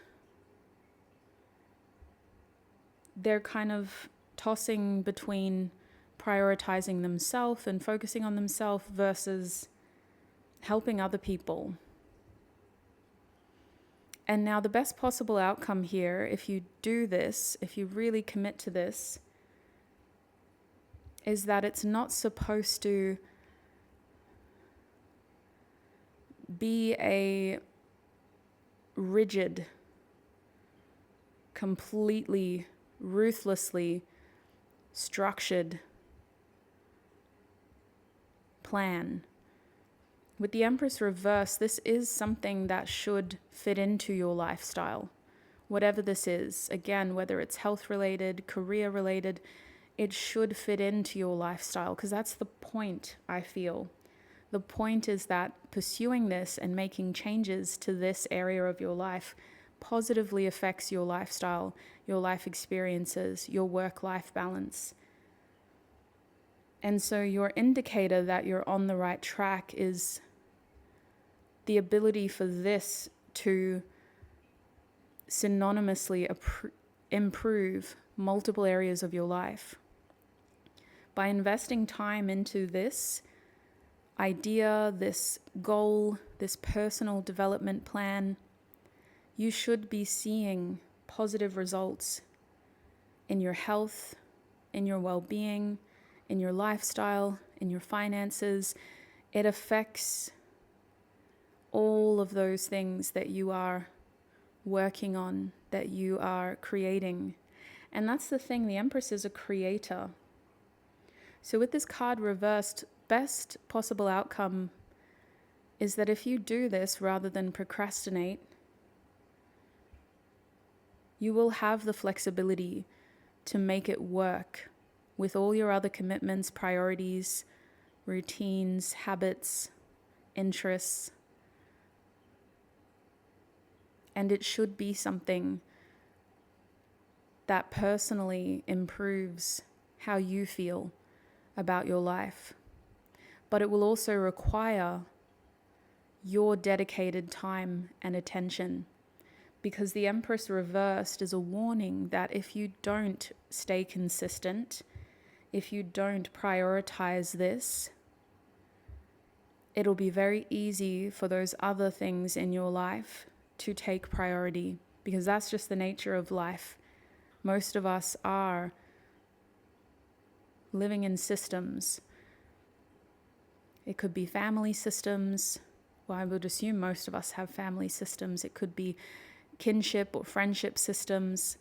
they're kind of tossing between prioritizing themselves and focusing on themselves versus helping other people. And now the best possible outcome here, if you do this, if you really commit to this, is that it's not supposed to be a rigid, completely, ruthlessly structured plan. With the Empress reverse, this is something that should fit into your lifestyle. Whatever this is, again, whether it's health related, career related, it should fit into your lifestyle, because that's the point, I feel. The point is that pursuing this and making changes to this area of your life positively affects your lifestyle, your life experiences, your work-life balance. And so your indicator that you're on the right track is the ability for this to synonymously improve multiple areas of your life. By investing time into this idea, this goal, this personal development plan, you should be seeing positive results in your health, in your well-being, in your lifestyle, in your finances. It affects all of those things that you are working on, that you are creating. And that's the thing, the Empress is a creator. So with this card reversed, best possible outcome is that if you do this rather than procrastinate, you will have the flexibility to make it work with all your other commitments, priorities, routines, habits, interests. And it should be something that personally improves how you feel about your life. But it will also require your dedicated time and attention, because the Empress reversed is a warning that if you don't stay consistent, if you don't prioritize this, it'll be very easy for those other things in your life to take priority, because that's just the nature of life. Most of us are living in systems. It could be family systems. Well, I would assume most of us have family systems. It could be kinship or friendship systems.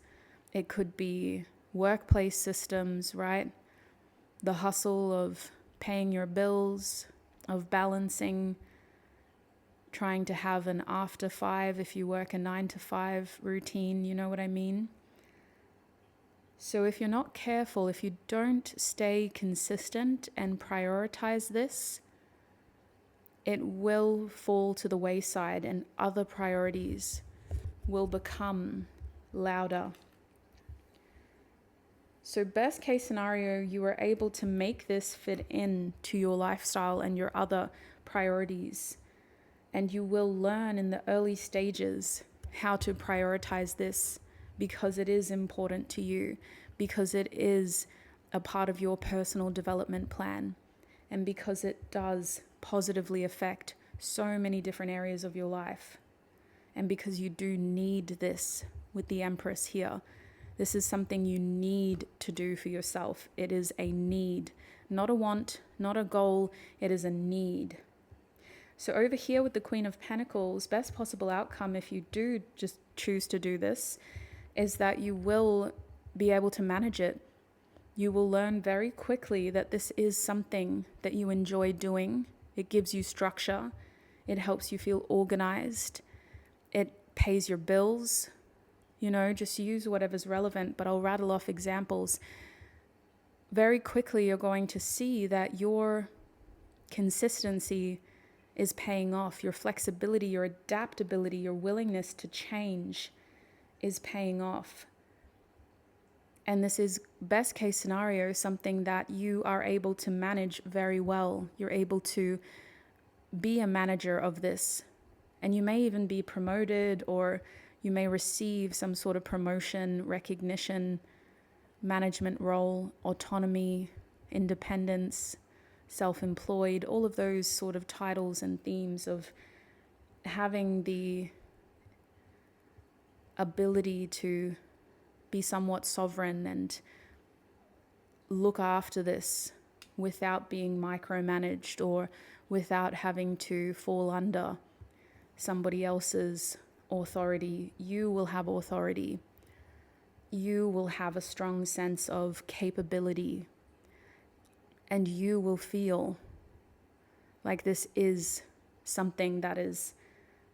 It could be workplace systems, right? The hustle of paying your bills, of balancing, trying to have an after 5 if you work a 9 to 5 routine, you know what I mean? So if you're not careful, if you don't stay consistent and prioritize this, it will fall to the wayside and other priorities will become louder. So best case scenario, you are able to make this fit in to your lifestyle and your other priorities. And you will learn in the early stages how to prioritize this, because it is important to you, because it is a part of your personal development plan, and because it does positively affect so many different areas of your life. And because you do need this with the Empress here. This is something you need to do for yourself. It is a need, not a want, not a goal. It is a need. So over here with the Queen of Pentacles, best possible outcome if you do just choose to do this is that you will be able to manage it. You will learn very quickly that this is something that you enjoy doing. It gives you structure. It helps you feel organized. It pays your bills. Just use whatever's relevant, but I'll rattle off examples. Very quickly, you're going to see that your consistency is paying off. Your flexibility, your adaptability, your willingness to change is paying off. And this is, best case scenario, something that you are able to manage very well. You're able to be a manager of this. And you may even be promoted, or you may receive some sort of promotion, recognition, management role, autonomy, independence, self-employed, all of those sort of titles and themes of having the ability to be somewhat sovereign and look after this without being micromanaged or without having to fall under somebody else's authority. You will have authority. You will have a strong sense of capability, and you will feel like this is something that is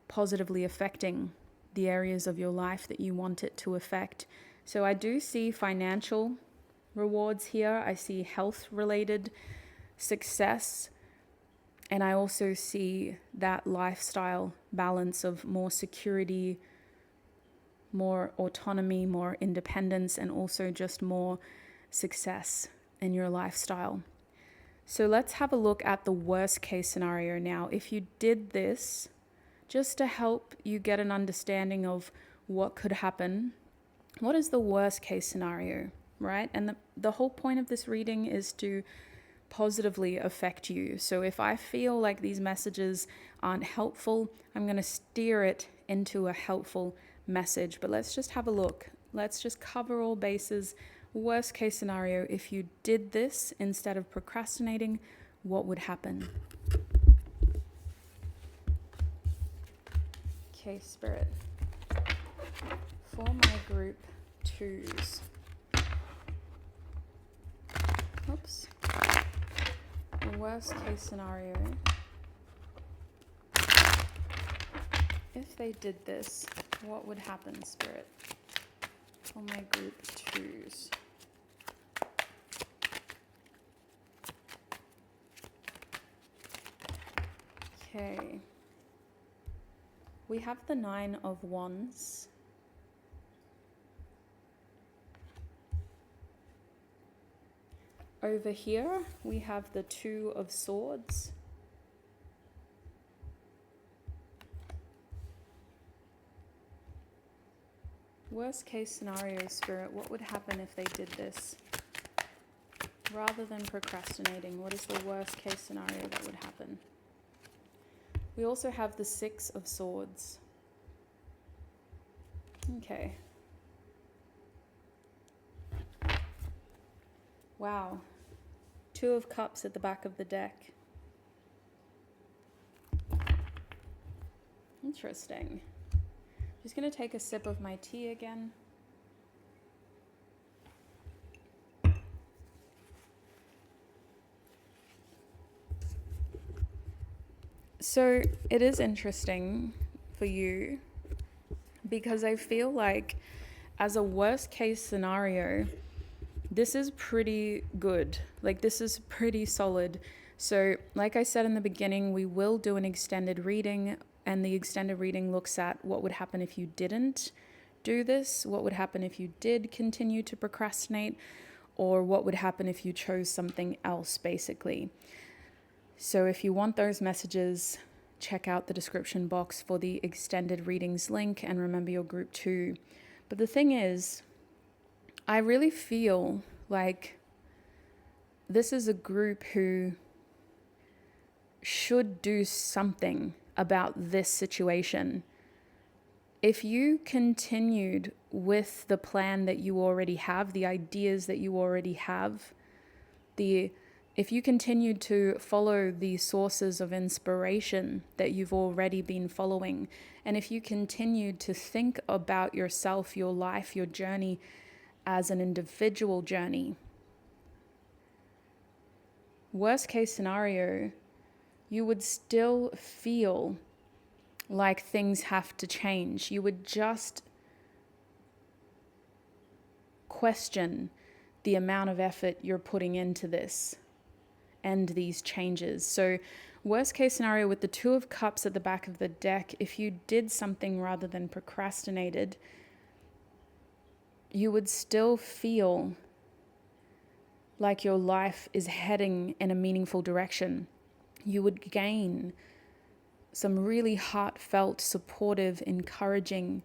positively affecting the areas of your life that you want it to affect. So I do see financial rewards here. I see health-related success. And I also see that lifestyle balance of more security, more autonomy, more independence, and also just more success in your lifestyle. So let's have a look at the worst case scenario now. If you did this, just to help you get an understanding of what could happen, what is the worst case scenario, right? And the whole point of this reading is to positively affect you. So if I feel like these messages aren't helpful, I'm going to steer it into a helpful message. But let's just have a look. Let's just cover all bases. Worst case scenario, if you did this instead of procrastinating, what would happen? Okay, Spirit. For my group twos. Oops. Worst case scenario, if they did this, what would happen, Spirit? For my group twos. Okay. We have the 9 of Wands. Over here, we have the 2 of Swords. Worst case scenario, Spirit, what would happen if they did this? Rather than procrastinating, what is the worst case scenario that would happen? We also have the 6 of Swords. Okay. Wow. 2 of Cups at the back of the deck. Interesting. Just going to take a sip of my tea again. So it is interesting for you because I feel like as a worst case scenario, this is pretty good. Like, this is pretty solid. So like I said in the beginning, we will do an extended reading, and the extended reading looks at what would happen if you didn't do this, what would happen if you did continue to procrastinate, or what would happen if you chose something else, basically. So if you want those messages, check out the description box for the extended readings link, and remember your group 2. But the thing is, I really feel like this is a group who should do something about this situation. If you continued with the plan that you already have, the ideas that you already have, if you continued to follow the sources of inspiration that you've already been following, and if you continued to think about yourself, your life, your journey as an individual journey, worst case scenario, you would still feel like things have to change. You would just question the amount of effort you're putting into this and these changes. So worst case scenario, with the Two of Cups at the back of the deck, if you did something rather than procrastinated, you would still feel like your life is heading in a meaningful direction. You would gain some really heartfelt, supportive, encouraging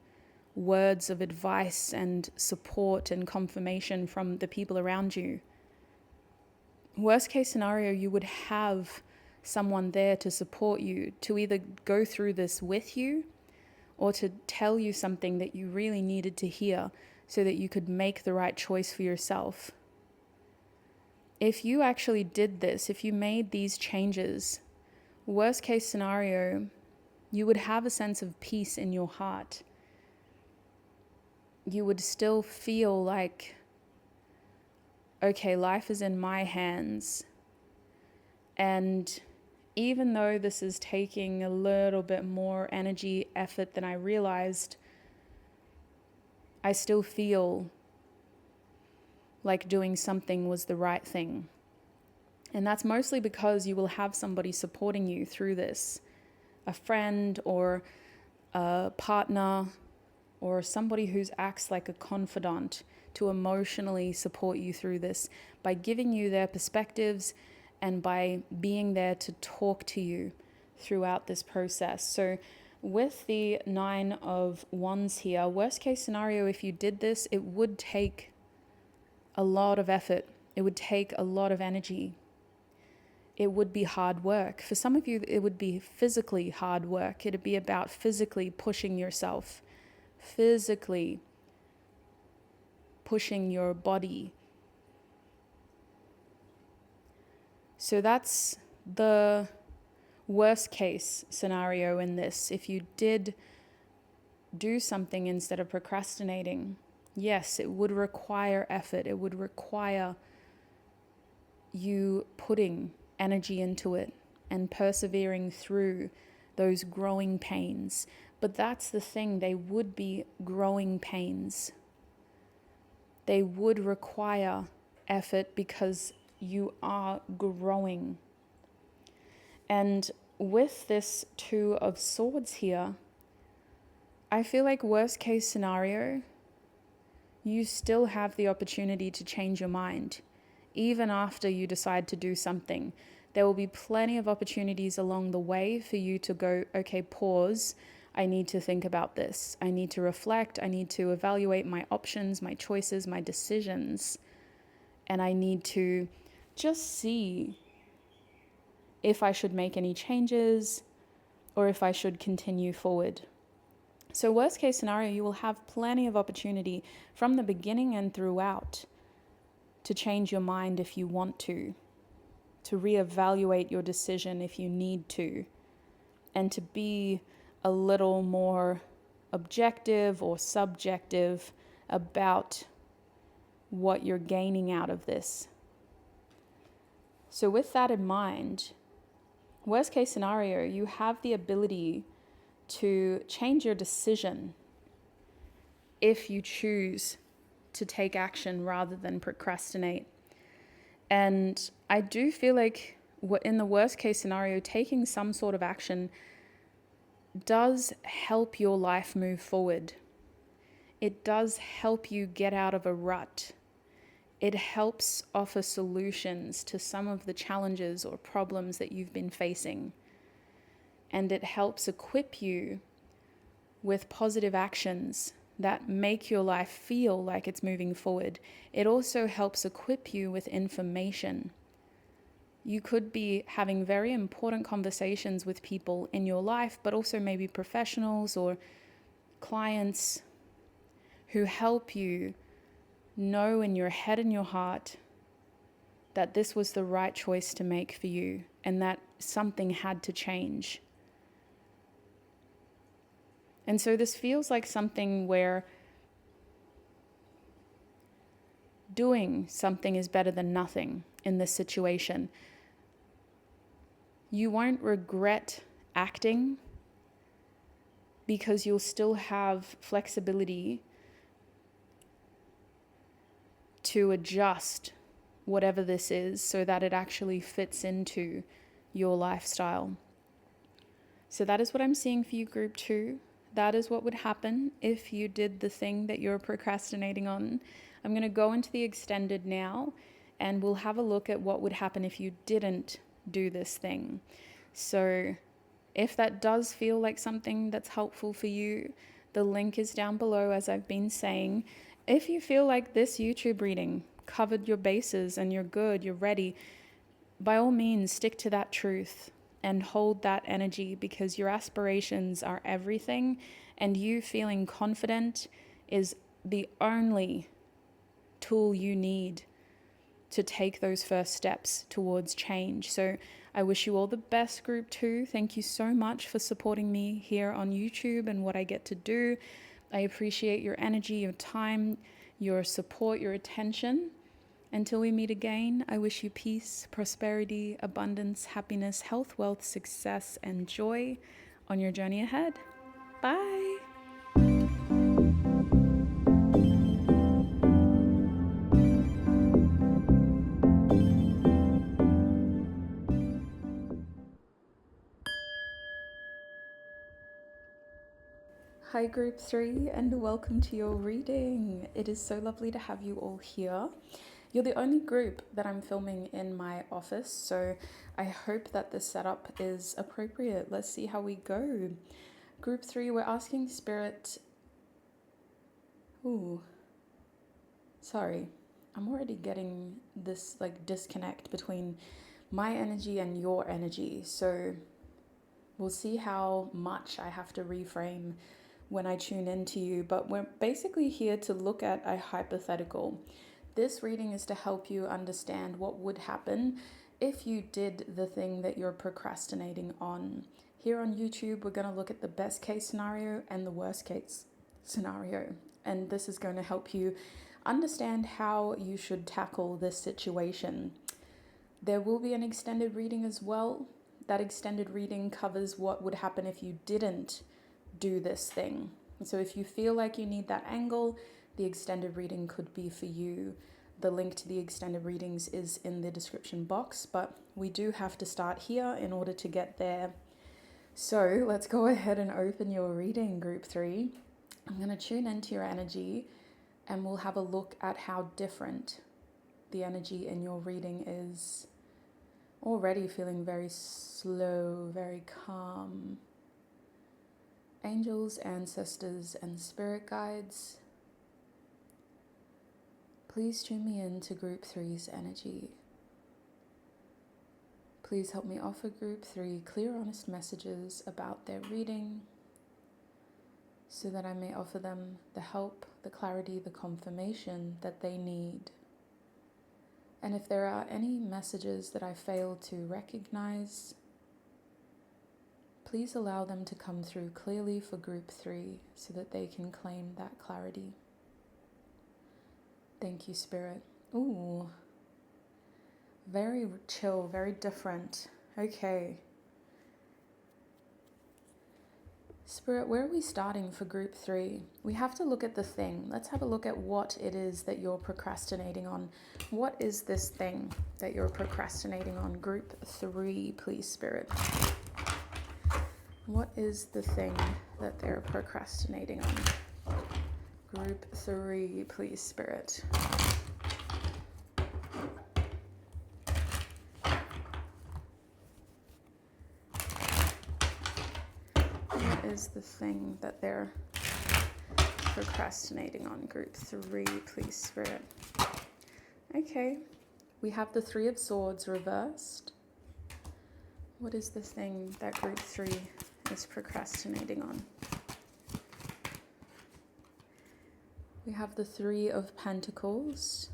words of advice and support and confirmation from the people around you. Worst case scenario, you would have someone there to support you, to either go through this with you or to tell you something that you really needed to hear so that you could make the right choice for yourself. If you actually did this, if you made these changes, worst case scenario, you would have a sense of peace in your heart. You would still feel like, okay, life is in my hands. And even though this is taking a little bit more energy, effort than I realized, I still feel like doing something was the right thing. And that's mostly because you will have somebody supporting you through this, a friend or a partner or somebody who acts like a confidant to emotionally support you through this by giving you their perspectives and by being there to talk to you throughout this process. So with the Nine of Wands here, worst case scenario, if you did this, it would take a lot of effort. It would take a lot of energy. It would be hard work. For some of you, it would be physically hard work. It'd be about physically pushing yourself, physically pushing your body. So that's the worst case scenario in this. If you did do something instead of procrastinating, yes, it would require effort. It would require you putting energy into it and persevering through those growing pains. But that's the thing, they would be growing pains. They would require effort because you are growing. And with this Two of Swords here, I feel like worst case scenario, you still have the opportunity to change your mind. Even after you decide to do something, there will be plenty of opportunities along the way for you to go, okay, pause. I need to think about this. I need to reflect. I need to evaluate my options, my choices, my decisions. And I need to just see if I should make any changes or if I should continue forward. So worst case scenario, you will have plenty of opportunity from the beginning and throughout to change your mind if you want to reevaluate your decision if you need to, and to be a little more objective or subjective about what you're gaining out of this. So with that in mind, worst case scenario, you have the ability to change your decision if you choose to take action rather than procrastinate. And I do feel like in the worst case scenario, taking some sort of action does help your life move forward. It does help you get out of a rut. It helps offer solutions to some of the challenges or problems that you've been facing. And it helps equip you with positive actions that make your life feel like it's moving forward. It also helps equip you with information. You could be having very important conversations with people in your life, but also maybe professionals or clients who help you know in your head and your heart that this was the right choice to make for you and that something had to change. And so this feels like something where doing something is better than nothing in this situation. You won't regret acting, because you'll still have flexibility to adjust whatever this is so that it actually fits into your lifestyle. So that is what I'm seeing for you, group 2. That is what would happen if you did the thing that you're procrastinating on. I'm going to go into the extended now, and we'll have a look at what would happen if you didn't do this thing. So if that does feel like something that's helpful for you, the link is down below, as I've been saying. If you feel like this YouTube reading covered your bases and you're good, you're ready, by all means, stick to that truth and hold that energy, because your aspirations are everything, and you feeling confident is the only tool you need to take those first steps towards change. So I wish you all the best, group 2. Thank you so much for supporting me here on YouTube and what I get to do. I appreciate your energy, your time, your support, your attention. Until we meet again, I wish you peace, prosperity, abundance, happiness, health, wealth, success, and joy on your journey ahead. Bye. Hi, group 3, and welcome to your reading. It is so lovely to have you all here. You're the only group that I'm filming in my office, so I hope that the setup is appropriate. Let's see how we go. Group 3, we're asking Spirit... Sorry, I'm already getting this disconnect between my energy and your energy, so we'll see how much I have to reframe when I tune into you. But we're basically here to look at a hypothetical. This reading is to help you understand what would happen if you did the thing that you're procrastinating on. Here on YouTube, we're going to look at the best case scenario and the worst case scenario. And this is going to help you understand how you should tackle this situation. There will be an extended reading as well. That extended reading covers what would happen if you didn't do this thing. So if you feel like you need that angle, the extended reading could be for you. The link to the extended readings is in the description box, but we do have to start here in order to get there. So let's go ahead and open your reading, group 3. I'm going to tune into your energy, and we'll have a look at how different the energy in your reading is. Already feeling very slow, very calm. Angels, ancestors, and spirit guides, please tune me in to group 3's energy. Please help me offer group 3 clear, honest messages about their reading, so that I may offer them the help, the clarity, the confirmation that they need. And if there are any messages that I fail to recognize, please allow them to come through clearly for group 3 so that they can claim that clarity. Thank you, Spirit. Ooh, very chill, very different. Okay. Spirit, where are we starting for group 3? We have to look at the thing. Let's have a look at what it is that you're procrastinating on. What is this thing that you're procrastinating on? Group 3, please, Spirit. What is the thing that they're procrastinating on? Group 3, please, Spirit. What is the thing that they're procrastinating on? Group 3, please, Spirit. Okay, we have the 3 of Swords reversed. What is the thing that group 3 is procrastinating on? We have the 3 of Pentacles.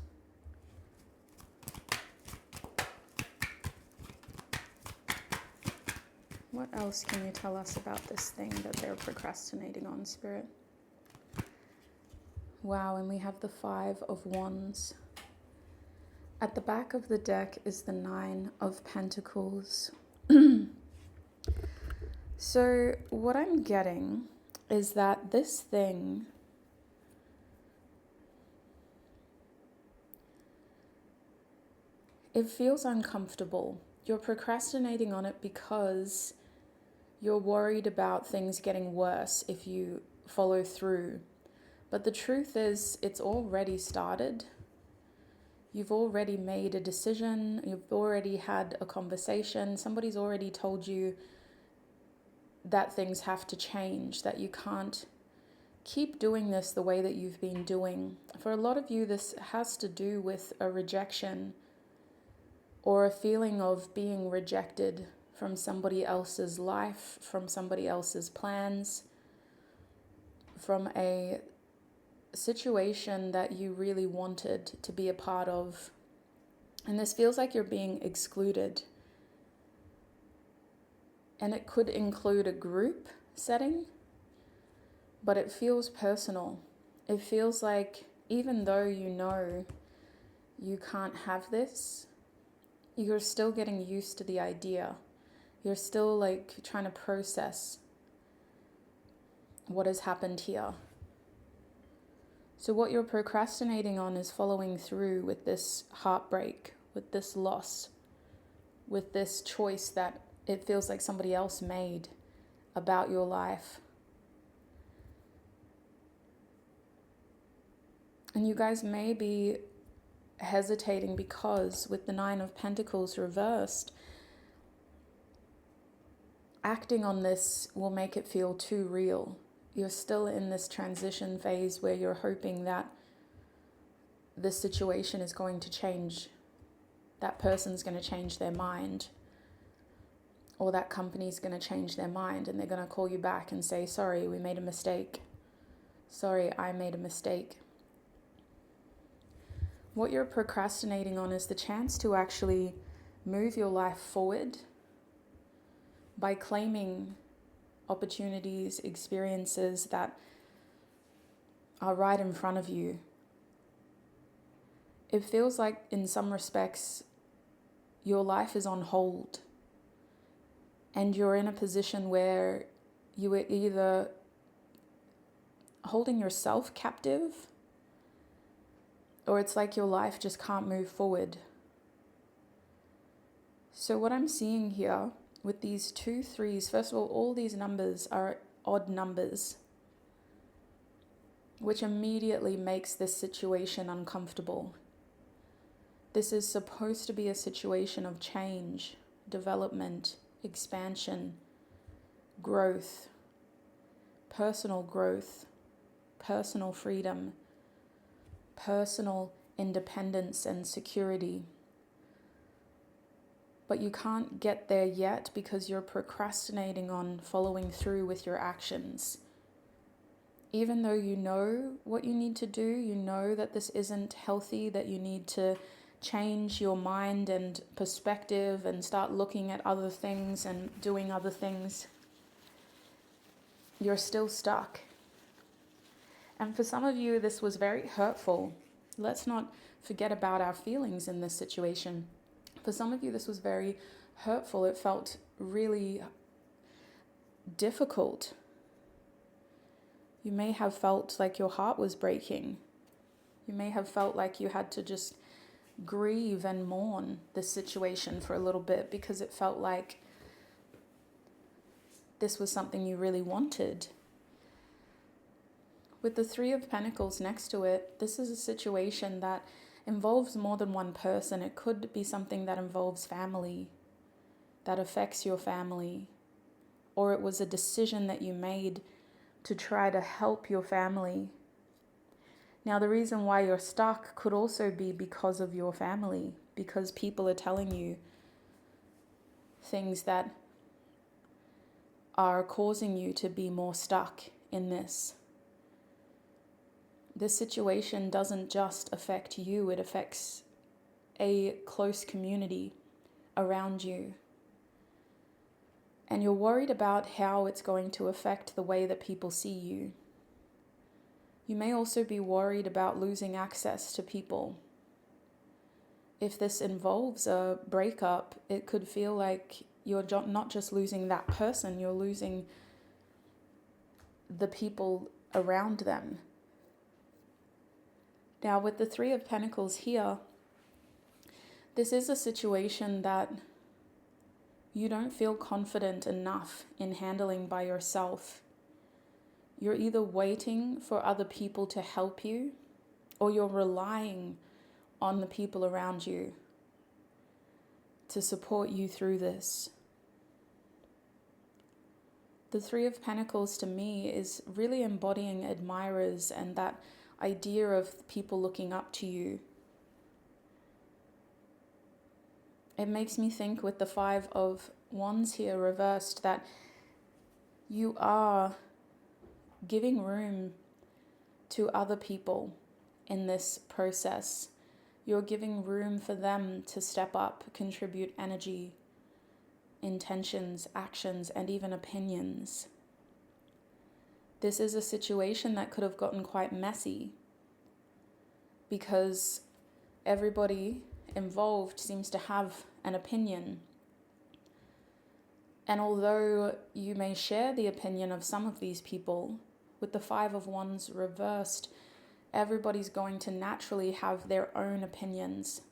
What else can you tell us about this thing that they're procrastinating on, Spirit? Wow, and we have the 5 of Wands. At the back of the deck is the 9 of Pentacles. So what I'm getting is that this thing it feels uncomfortable. You're procrastinating on it because you're worried about things getting worse if you follow through. But the truth is, it's already started. You've already made a decision. You've already had a conversation. Somebody's already told you that things have to change, that you can't keep doing this the way that you've been doing. For a lot of you, this has to do with a rejection or a feeling of being rejected from somebody else's life, from somebody else's plans, from a situation that you really wanted to be a part of. And this feels like you're being excluded. And it could include a group setting, but it feels personal. It feels like even though you know you can't have this, you're still getting used to the idea. You're still like trying to process what has happened here. So what you're procrastinating on is following through with this heartbreak, with this loss, with this choice that it feels like somebody else made about your life. And you guys may be hesitating because with the Nine of Pentacles reversed, acting on this will make it feel too real. You're still in this transition phase where you're hoping that this situation is going to change. That person's going to change their mind. Or that company's going to change their mind and they're going to call you back and say, sorry, we made a mistake. Sorry, I made a mistake. What you're procrastinating on is the chance to actually move your life forward by claiming opportunities, experiences that are right in front of you. It feels like in some respects your life is on hold and you're in a position where you are either holding yourself captive or it's like your life just can't move forward. So what I'm seeing here with these 2 3s, first of all these numbers are odd numbers, which immediately makes this situation uncomfortable. This is supposed to be a situation of change, development, expansion, growth, personal freedom, personal independence and security. But you can't get there yet because you're procrastinating on following through with your actions. Even though you know what you need to do, you know that this isn't healthy, that you need to change your mind and perspective and start looking at other things and doing other things, you're still stuck. And for some of you, this was very hurtful. Let's not forget about our feelings in this situation. For some of you, this was very hurtful. It felt really difficult. You may have felt like your heart was breaking. You may have felt like you had to just grieve and mourn this situation for a little bit because it felt like this was something you really wanted. With the 3 of Pentacles next to it, this is a situation that involves more than one person. It could be something that involves family, that affects your family, or it was a decision that you made to try to help your family. Now, the reason why you're stuck could also be because of your family, because people are telling you things that are causing you to be more stuck in this. This situation doesn't just affect you, it affects a close community around you. And you're worried about how it's going to affect the way that people see you. You may also be worried about losing access to people. If this involves a breakup, it could feel like you're not just losing that person, you're losing the people around them. Now, with the Three of Pentacles here, this is a situation that you don't feel confident enough in handling by yourself. You're either waiting for other people to help you, or you're relying on the people around you to support you through this. The Three of Pentacles to me is really embodying admirers and that idea of people looking up to you. It makes me think with the Five of Wands here reversed that you are giving room to other people in this process. You're giving room for them to step up, contribute energy, intentions, actions, and even opinions. This is a situation that could have gotten quite messy because everybody involved seems to have an opinion. And although you may share the opinion of some of these people, with the Five of Wands reversed, everybody's going to naturally have their own opinions.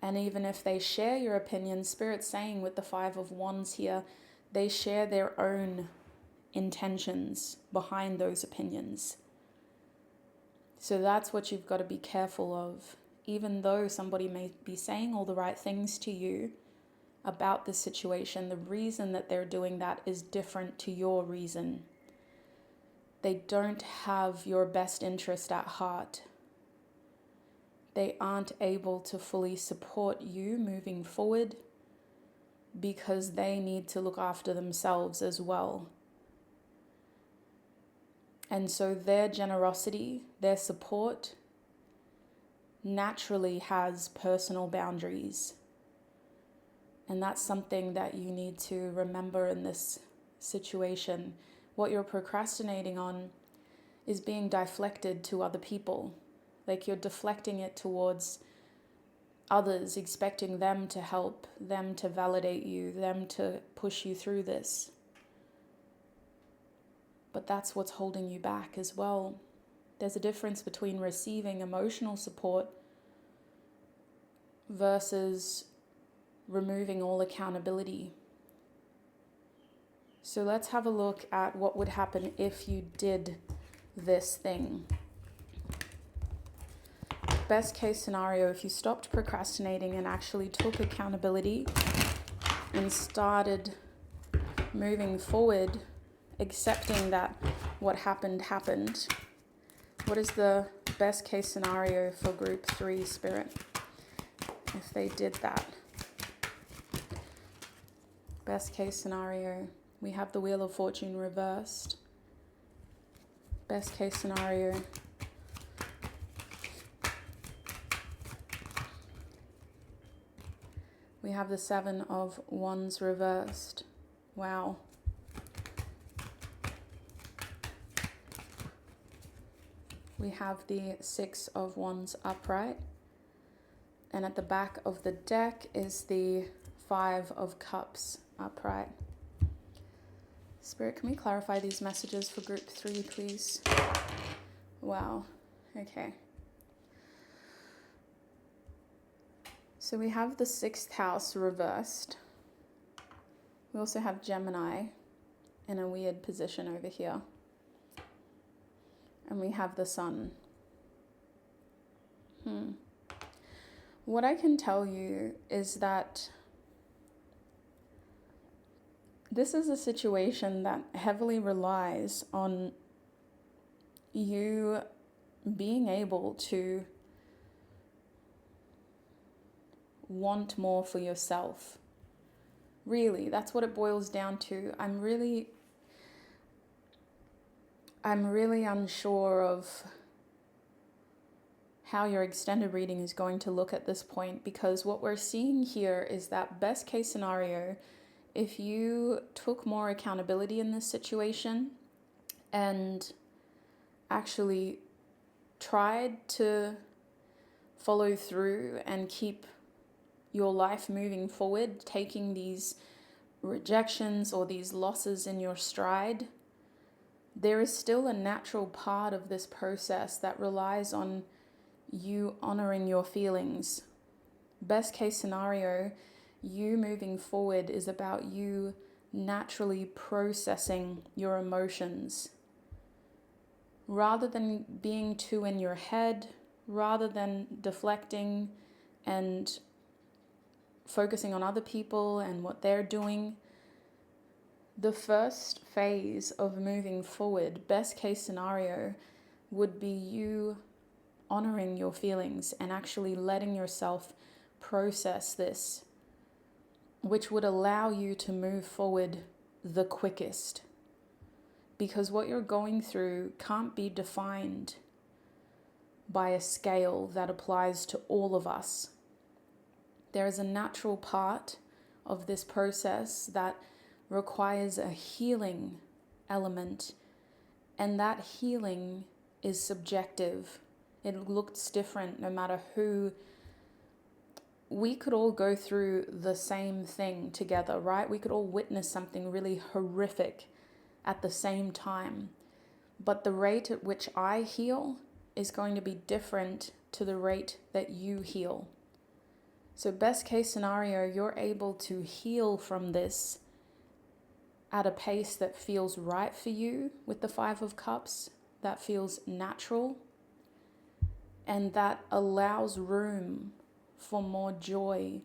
And even if they share your opinion, Spirit's saying with the Five of Wands here, they share their own intentions behind those opinions. So that's what you've got to be careful of. Even though somebody may be saying all the right things to you about the situation, the reason that they're doing that is different to your reason. They don't have your best interest at heart. They aren't able to fully support you moving forward because they need to look after themselves as well. And so their generosity, their support, naturally has personal boundaries. And that's something that you need to remember in this situation. What you're procrastinating on is being deflected to other people. Like you're deflecting it towards others, expecting them to help, them to validate you, them to push you through this. But that's what's holding you back as well. There's a difference between receiving emotional support versus removing all accountability. So let's have a look at what would happen if you did this thing. Best case scenario, if you stopped procrastinating and actually took accountability and started moving forward, accepting that what happened happened. What is the best case scenario for group 3, Spirit, if they did that? Best case scenario, we have the Wheel of Fortune reversed. Best case scenario, we have the Seven of Wands reversed. Wow. We have the Six of Wands upright. And at the back of the deck is the Five of Cups upright. Spirit, can we clarify these messages for group 3, please? Wow. Okay. So we have the 6th house reversed. We also have Gemini in a weird position over here. And we have the Sun. What I can tell you is that this is a situation that heavily relies on you being able to want more for yourself. Really, that's what it boils down to. I'm really unsure of how your extended reading is going to look at this point, because what we're seeing here is that best case scenario, if you took more accountability in this situation and actually tried to follow through and keep your life moving forward, taking these rejections or these losses in your stride, there is still a natural part of this process that relies on you honoring your feelings. Best case scenario, you moving forward is about you naturally processing your emotions. Rather than being too in your head, rather than deflecting and focusing on other people and what they're doing, the first phase of moving forward, best case scenario, would be you honoring your feelings and actually letting yourself process this, which would allow you to move forward the quickest. Because what you're going through can't be defined by a scale that applies to all of us. There is a natural part of this process that requires a healing element, and that healing is subjective. It looks different no matter who. We could all go through the same thing together, right? We could all witness something really horrific at the same time, but the rate at which I heal is going to be different to the rate that you heal. So best case scenario, you're able to heal from this at a pace that feels right for you with the 5 of Cups, that feels natural, and that allows room for more joy,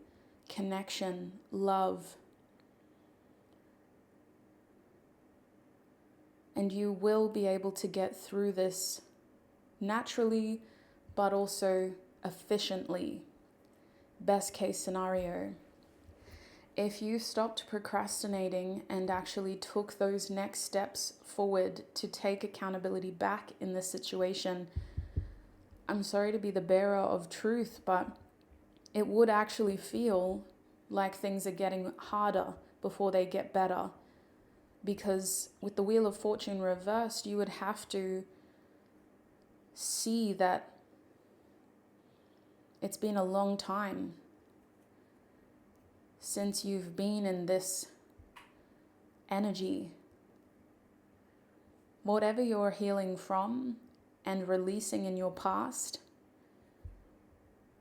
connection, love. And you will be able to get through this naturally, but also efficiently. Best case scenario. If you stopped procrastinating and actually took those next steps forward to take accountability back in this situation, I'm sorry to be the bearer of truth, but it would actually feel like things are getting harder before they get better. Because with the Wheel of Fortune reversed, you would have to see that it's been a long time since you've been in this energy. Whatever you're healing from and releasing in your past,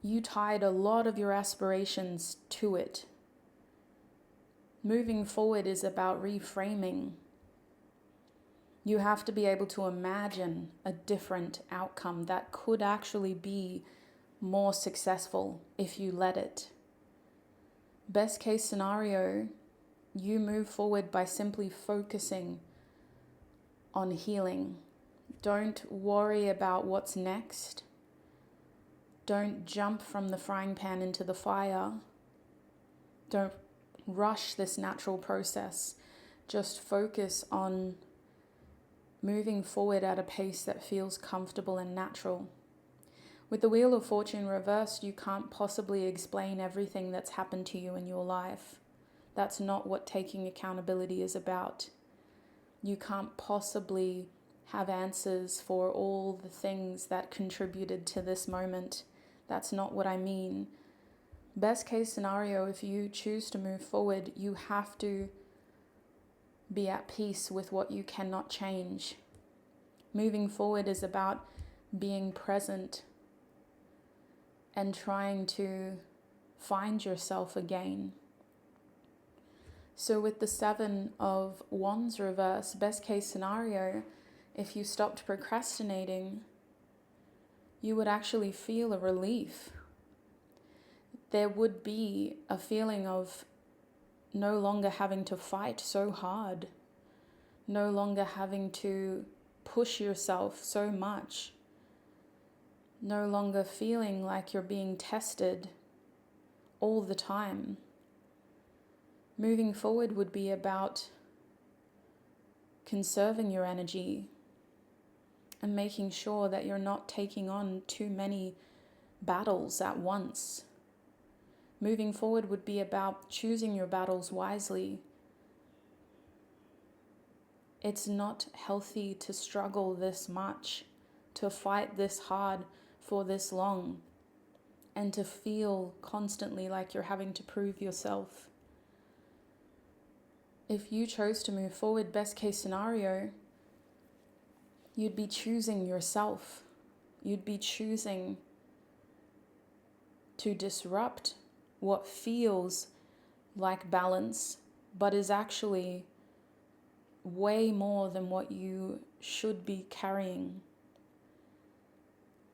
you tied a lot of your aspirations to it. Moving forward is about reframing. You have to be able to imagine a different outcome that could actually be more successful if you let it. Best case scenario, you move forward by simply focusing on healing. Don't worry about what's next. Don't jump from the frying pan into the fire. Don't rush this natural process. Just focus on moving forward at a pace that feels comfortable and natural. With the Wheel of Fortune reversed, you can't possibly explain everything that's happened to you in your life. That's not what taking accountability is about. You can't possibly have answers for all the things that contributed to this moment. That's not what I mean. Best case scenario, if you choose to move forward, you have to be at peace with what you cannot change. Moving forward is about being present and trying to find yourself again. So with the 7 of Wands reverse, best case scenario, if you stopped procrastinating, you would actually feel a relief. There would be a feeling of no longer having to fight so hard, no longer having to push yourself so much, no longer feeling like you're being tested all the time. Moving forward would be about conserving your energy and making sure that you're not taking on too many battles at once. Moving forward would be about choosing your battles wisely. It's not healthy to struggle this much, to fight this hard for this long, and to feel constantly like you're having to prove yourself. If you chose to move forward, best case scenario, you'd be choosing yourself. You'd be choosing to disrupt what feels like balance, but is actually way more than what you should be carrying.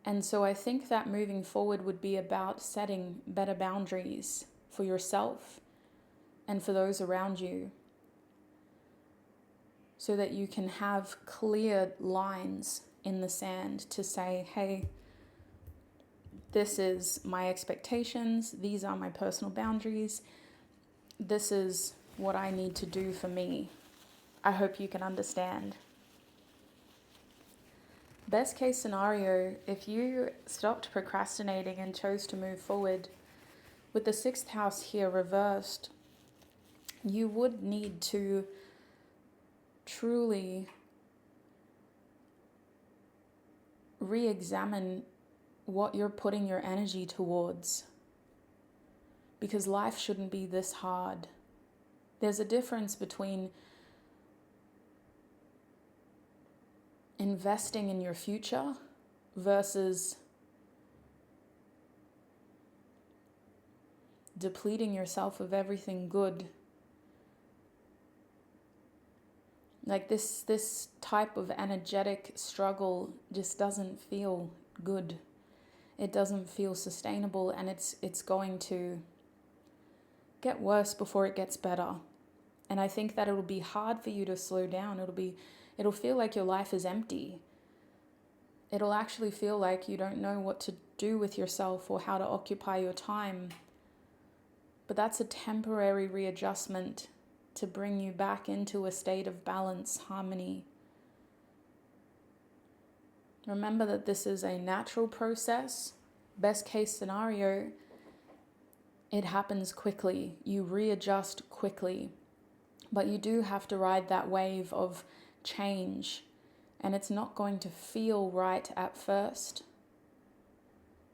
And so I think that moving forward would be about setting better boundaries for yourself and for those around you, so that you can have clear lines in the sand to say, hey, this is my expectations, these are my personal boundaries, this is what I need to do for me. I hope you can understand. Best case scenario, if you stopped procrastinating and chose to move forward, with the 6th house here reversed, you would need to truly re-examine what you're putting your energy towards, because life shouldn't be this hard. There's a difference between investing in your future versus depleting yourself of everything good. Like this type of energetic struggle just doesn't feel good. It doesn't feel sustainable, and it's going to get worse before it gets better. And I think that it'll be hard for you to slow down. It'll feel like your life is empty. It'll actually feel like you don't know what to do with yourself or how to occupy your time. But that's a temporary readjustment to bring you back into a state of balance, harmony. Remember that this is a natural process. Best case scenario, it happens quickly. You readjust quickly. But you do have to ride that wave of change. And it's not going to feel right at first.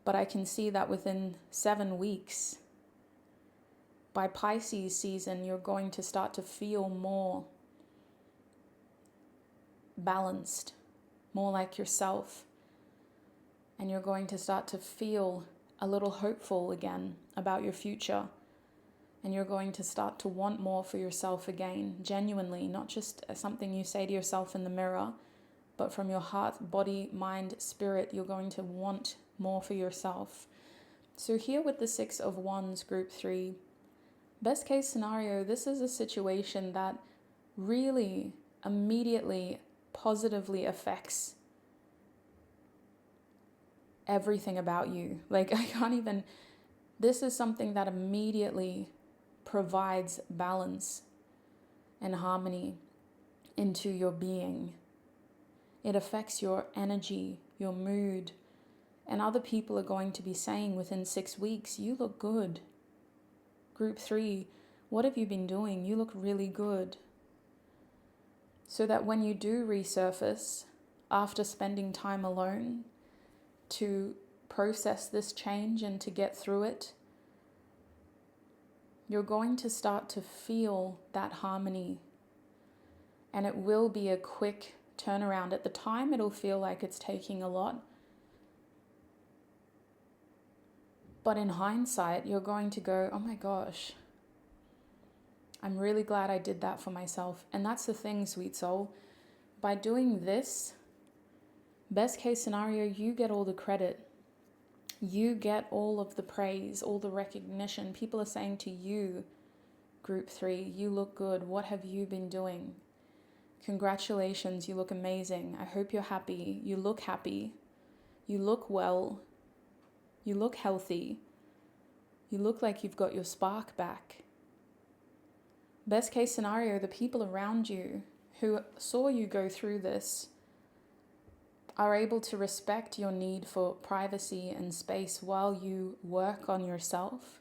But I can see that within 7 weeks, by Pisces season, you're going to start to feel more balanced, more like yourself. And you're going to start to feel a little hopeful again about your future. And you're going to start to want more for yourself again, genuinely, not just something you say to yourself in the mirror, but from your heart, body, mind, spirit, you're going to want more for yourself. So here with the 6 of Wands, group 3, best case scenario, this is a situation that really immediately positively affects everything about you. Like this is something that immediately provides balance and harmony into your being. It affects your energy, your mood, and other people are going to be saying within 6 weeks, you look good. Group 3, what have you been doing? You look really good. So that when you do resurface, after spending time alone to process this change and to get through it, you're going to start to feel that harmony. And it will be a quick turnaround. At the time, it'll feel like it's taking a lot. But in hindsight, you're going to go, oh my gosh, I'm really glad I did that for myself. And that's the thing, sweet soul. By doing this, best case scenario, you get all the credit. You get all of the praise, all the recognition. People are saying to you, group 3, you look good. What have you been doing? Congratulations, you look amazing. I hope you're happy. You look happy. You look well. You look healthy. You look like you've got your spark back. Best case scenario, the people around you who saw you go through this are able to respect your need for privacy and space while you work on yourself.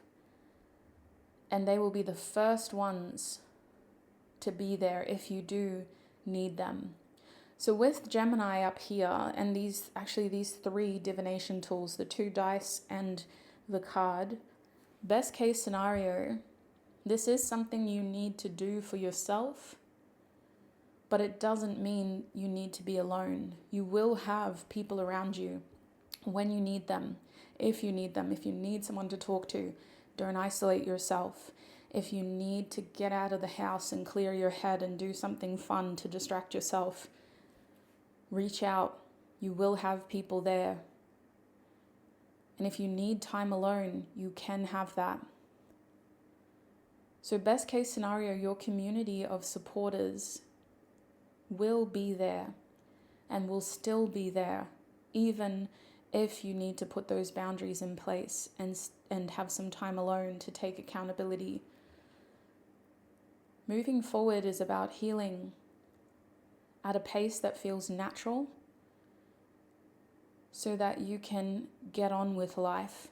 And they will be the first ones to be there if you do need them. So with Gemini up here, and these 3 divination tools, the 2 dice and the card, best case scenario, this is something you need to do for yourself, But it doesn't mean you need to be alone. You will have people around you when you need them, if you need them. If you need someone to talk to, don't isolate yourself. If you need to get out of the house and clear your head and do something fun to distract yourself, reach out. You will have people there. And if you need time alone, you can have that. So best case scenario, your community of supporters will be there and will still be there, even if you need to put those boundaries in place and have some time alone to take accountability. Moving forward is about healing at a pace that feels natural so that you can get on with life.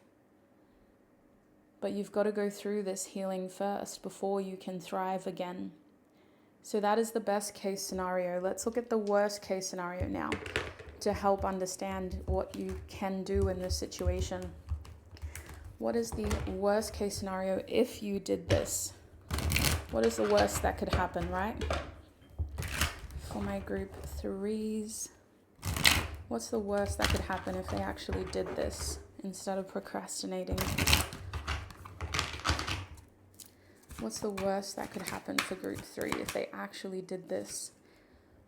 But you've got to go through this healing first before you can thrive again. So that is the best case scenario. Let's look at the worst case scenario now to help understand what you can do in this situation. What is the worst case scenario if you did this? What is the worst that could happen, right? For my group 3s, what's the worst that could happen if they actually did this instead of procrastinating? What's the worst that could happen for group 3 if they actually did this?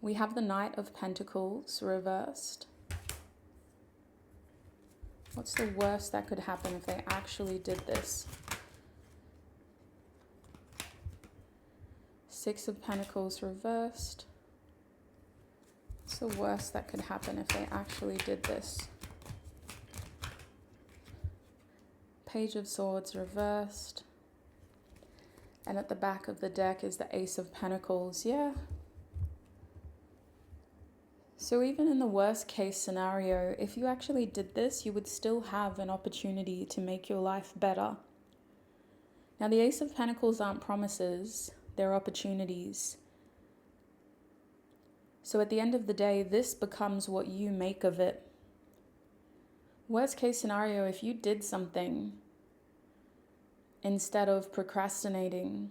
We have the Knight of Pentacles reversed. What's the worst that could happen if they actually did this? Six of Pentacles reversed. What's the worst that could happen if they actually did this? Page of Swords reversed. And at the back of the deck is the Ace of Pentacles. Yeah. So even in the worst case scenario, if you actually did this, you would still have an opportunity to make your life better. Now, the Ace of Pentacles aren't promises, they're opportunities. So at the end of the day, this becomes what you make of it. Worst case scenario, if you did something instead of procrastinating,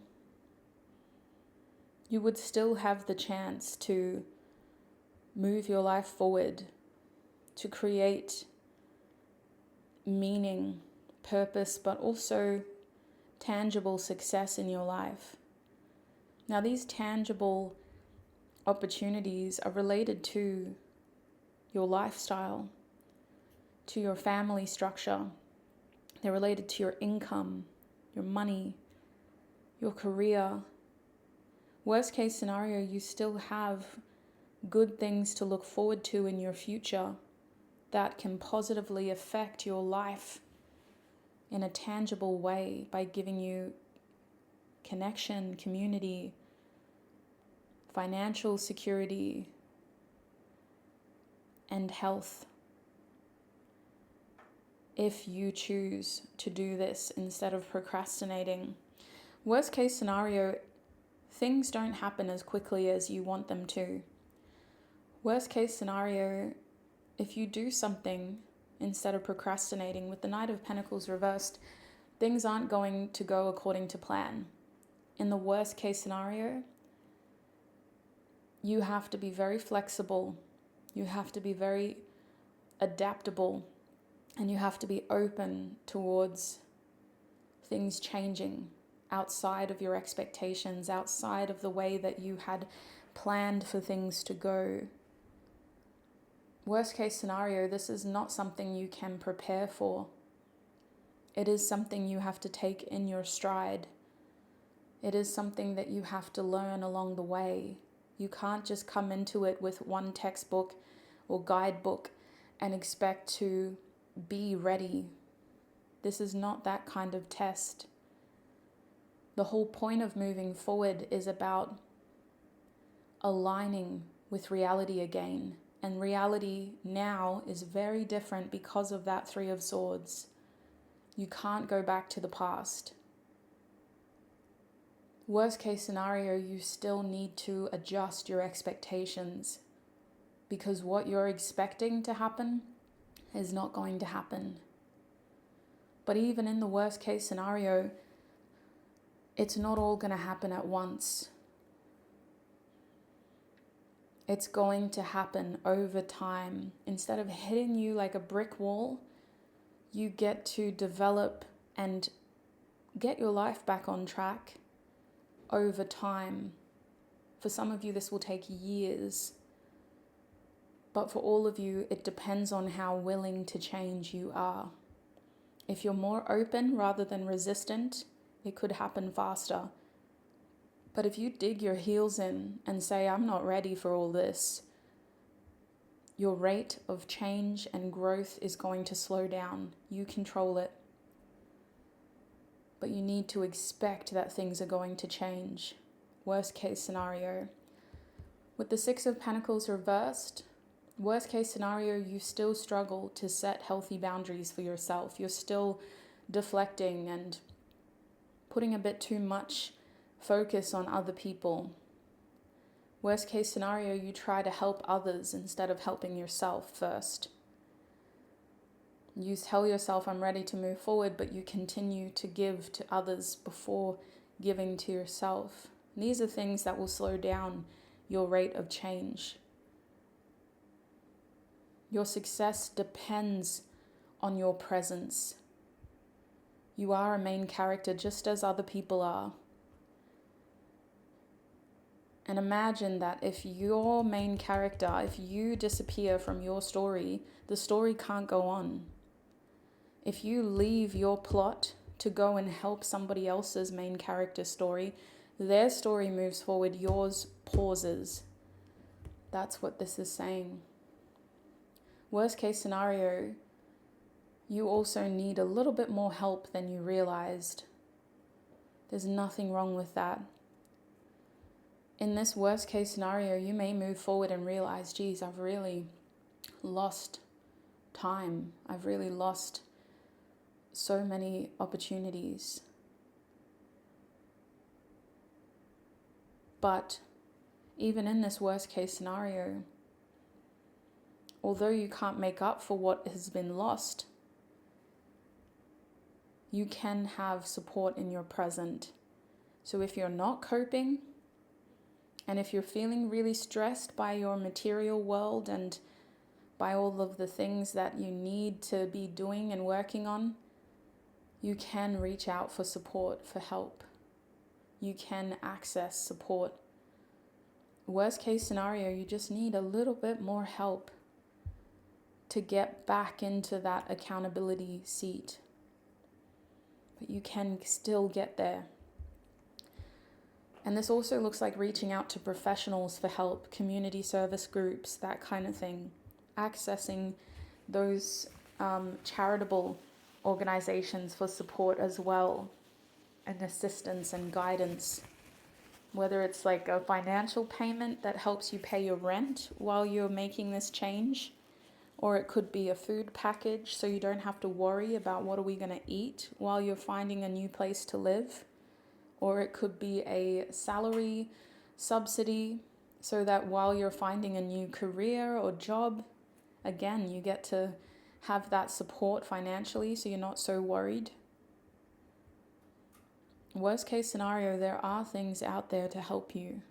you would still have the chance to move your life forward, to create meaning, purpose, but also tangible success in your life. Now, these tangible opportunities are related to your lifestyle, to your family structure. They're related to your income, your money, your career. Worst case scenario, you still have good things to look forward to in your future that can positively affect your life in a tangible way by giving you connection, community, financial security, and health. If you choose to do this instead of procrastinating. Worst case scenario, things don't happen as quickly as you want them to. Worst case scenario, if you do something instead of procrastinating, with the Knight of Pentacles reversed, things aren't going to go according to plan. In the worst case scenario, you have to be very flexible, you have to be very adaptable, and you have to be open towards things changing outside of your expectations, outside of the way that you had planned for things to go. Worst case scenario, this is not something you can prepare for. It is something you have to take in your stride. It is something that you have to learn along the way. You can't just come into it with one textbook or guidebook and expect to be ready. This is not that kind of test. The whole point of moving forward is about aligning with reality again. And reality now is very different because of that Three of Swords. You can't go back to the past. Worst case scenario, you still need to adjust your expectations because what you're expecting to happen is not going to happen. But even in the worst case scenario, it's not all going to happen at once. It's going to happen over time. Instead of hitting you like a brick wall, you get to develop and get your life back on track over time. For some of you, this will take years. But for all of you, it depends on how willing to change you are. If you're more open rather than resistant, it could happen faster. But if you dig your heels in and say, I'm not ready for all this, your rate of change and growth is going to slow down. You control it. But you need to expect that things are going to change. Worst case scenario. With the Six of Pentacles reversed, worst case scenario, you still struggle to set healthy boundaries for yourself. You're still deflecting and putting a bit too much focus on other people. Worst case scenario, you try to help others instead of helping yourself first. You tell yourself, I'm ready to move forward, but you continue to give to others before giving to yourself. And these are things that will slow down your rate of change. Your success depends on your presence. You are a main character just as other people are. And imagine that if your main character, if you disappear from your story, the story can't go on. If you leave your plot to go and help somebody else's main character story, their story moves forward, yours pauses. That's what this is saying. Worst case scenario, you also need a little bit more help than you realized. There's nothing wrong with that. In this worst case scenario, you may move forward and realize, geez, I've really lost time. I've really lost so many opportunities. But even in this worst case scenario, although you can't make up for what has been lost, you can have support in your present. So if you're not coping, and if you're feeling really stressed by your material world and by all of the things that you need to be doing and working on, you can reach out for support, for help. You can access support. Worst case scenario, you just need a little bit more help to get back into that accountability seat. But you can still get there. And this also looks like reaching out to professionals for help, community service groups, that kind of thing. Accessing those charitable organizations for support as well, and assistance and guidance. Whether it's like a financial payment that helps you pay your rent while you're making this change, or it could be a food package so you don't have to worry about what are we going to eat while you're finding a new place to live. Or it could be a salary subsidy so that while you're finding a new career or job, again, you get to have that support financially so you're not so worried. Worst case scenario, there are things out there to help you.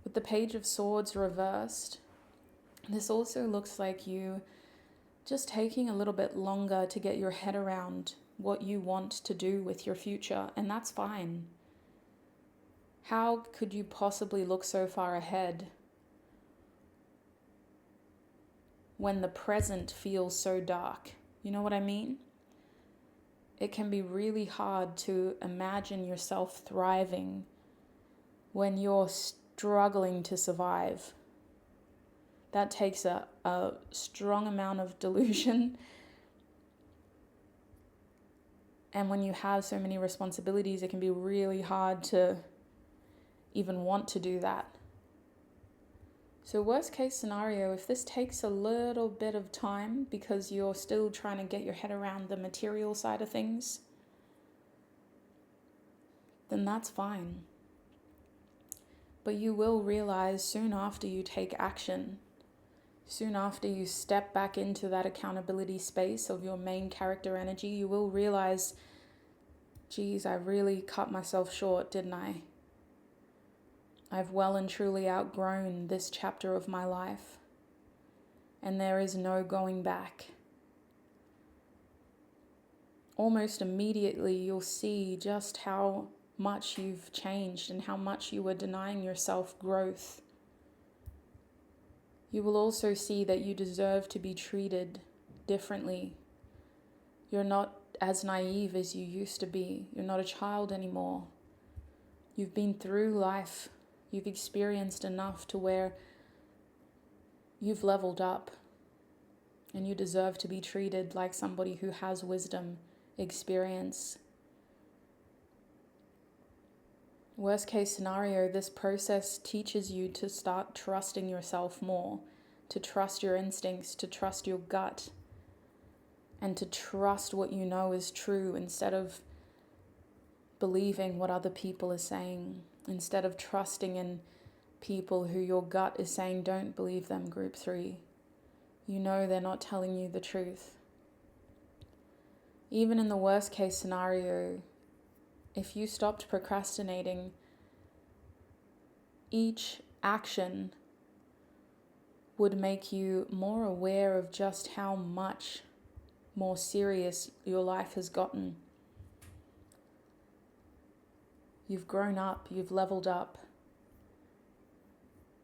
With the Page of Swords reversed, this also looks like you just taking a little bit longer to get your head around what you want to do with your future, and that's fine. How could you possibly look so far ahead when the present feels so dark? You know what I mean? It can be really hard to imagine yourself thriving when you're struggling to survive. That takes a strong amount of delusion. And when you have so many responsibilities, it can be really hard to even want to do that. So worst case scenario, if this takes a little bit of time because you're still trying to get your head around the material side of things, then that's fine. But you will realize soon after you take action, soon after you step back into that accountability space of your main character energy, you will realize, geez, I really cut myself short, didn't I? I've well and truly outgrown this chapter of my life, and there is no going back. Almost immediately, you'll see just how much you've changed and how much you were denying yourself growth. You will also see that you deserve to be treated differently. You're not as naive as you used to be. You're not a child anymore. You've been through life. You've experienced enough to where you've leveled up, and you deserve to be treated like somebody who has wisdom, experience. Worst case scenario, this process teaches you to start trusting yourself more, to trust your instincts, to trust your gut, and to trust what you know is true instead of believing what other people are saying, instead of trusting in people who your gut is saying don't believe them, group 3. You know they're not telling you the truth. Even in the worst case scenario, if you stopped procrastinating, each action would make you more aware of just how much more serious your life has gotten. You've grown up, you've leveled up,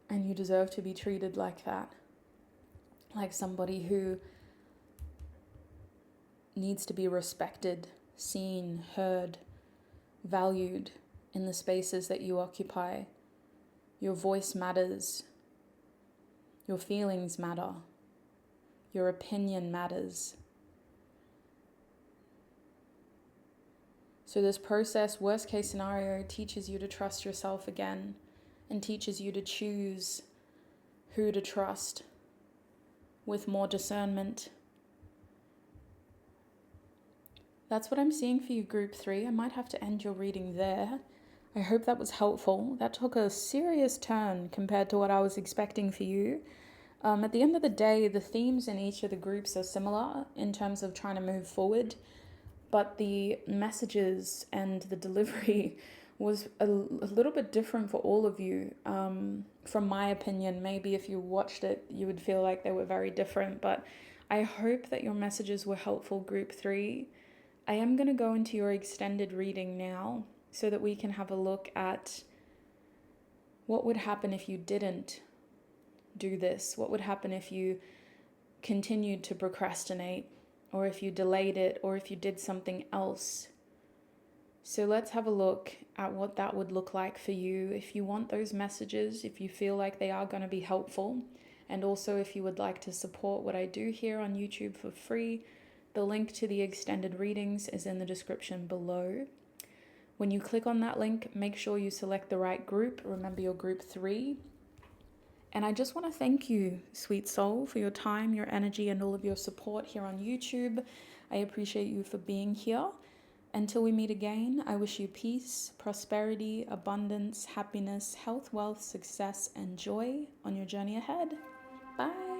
and you deserve to be treated like that. Like somebody who needs to be respected, seen, heard, valued in the spaces that you occupy. Your voice matters. Your feelings matter. Your opinion matters. So this process, worst case scenario, teaches you to trust yourself again and teaches you to choose who to trust with more discernment. That's what I'm seeing for you, group 3. I might have to end your reading there. I hope that was helpful. That took a serious turn compared to what I was expecting for you. At the end of the day, the themes in each of the groups are similar in terms of trying to move forward, but the messages and the delivery was a little bit different for all of you. From my opinion, maybe if you watched it, you would feel like they were very different, but I hope that your messages were helpful, group 3. I am going to go into your extended reading now so that we can have a look at what would happen if you didn't do this. What would happen if you continued to procrastinate, or if you delayed it, or if you did something else. So let's have a look at what that would look like for you if you want those messages, if you feel like they are going to be helpful, and also if you would like to support what I do here on YouTube for free. The link to the extended readings is in the description below. When you click on that link, make sure you select the right group. Remember your group 3. And I just want to thank you, sweet soul, for your time, your energy, and all of your support here on YouTube. I appreciate you for being here. Until we meet again, I wish you peace, prosperity, abundance, happiness, health, wealth, success, and joy on your journey ahead. Bye.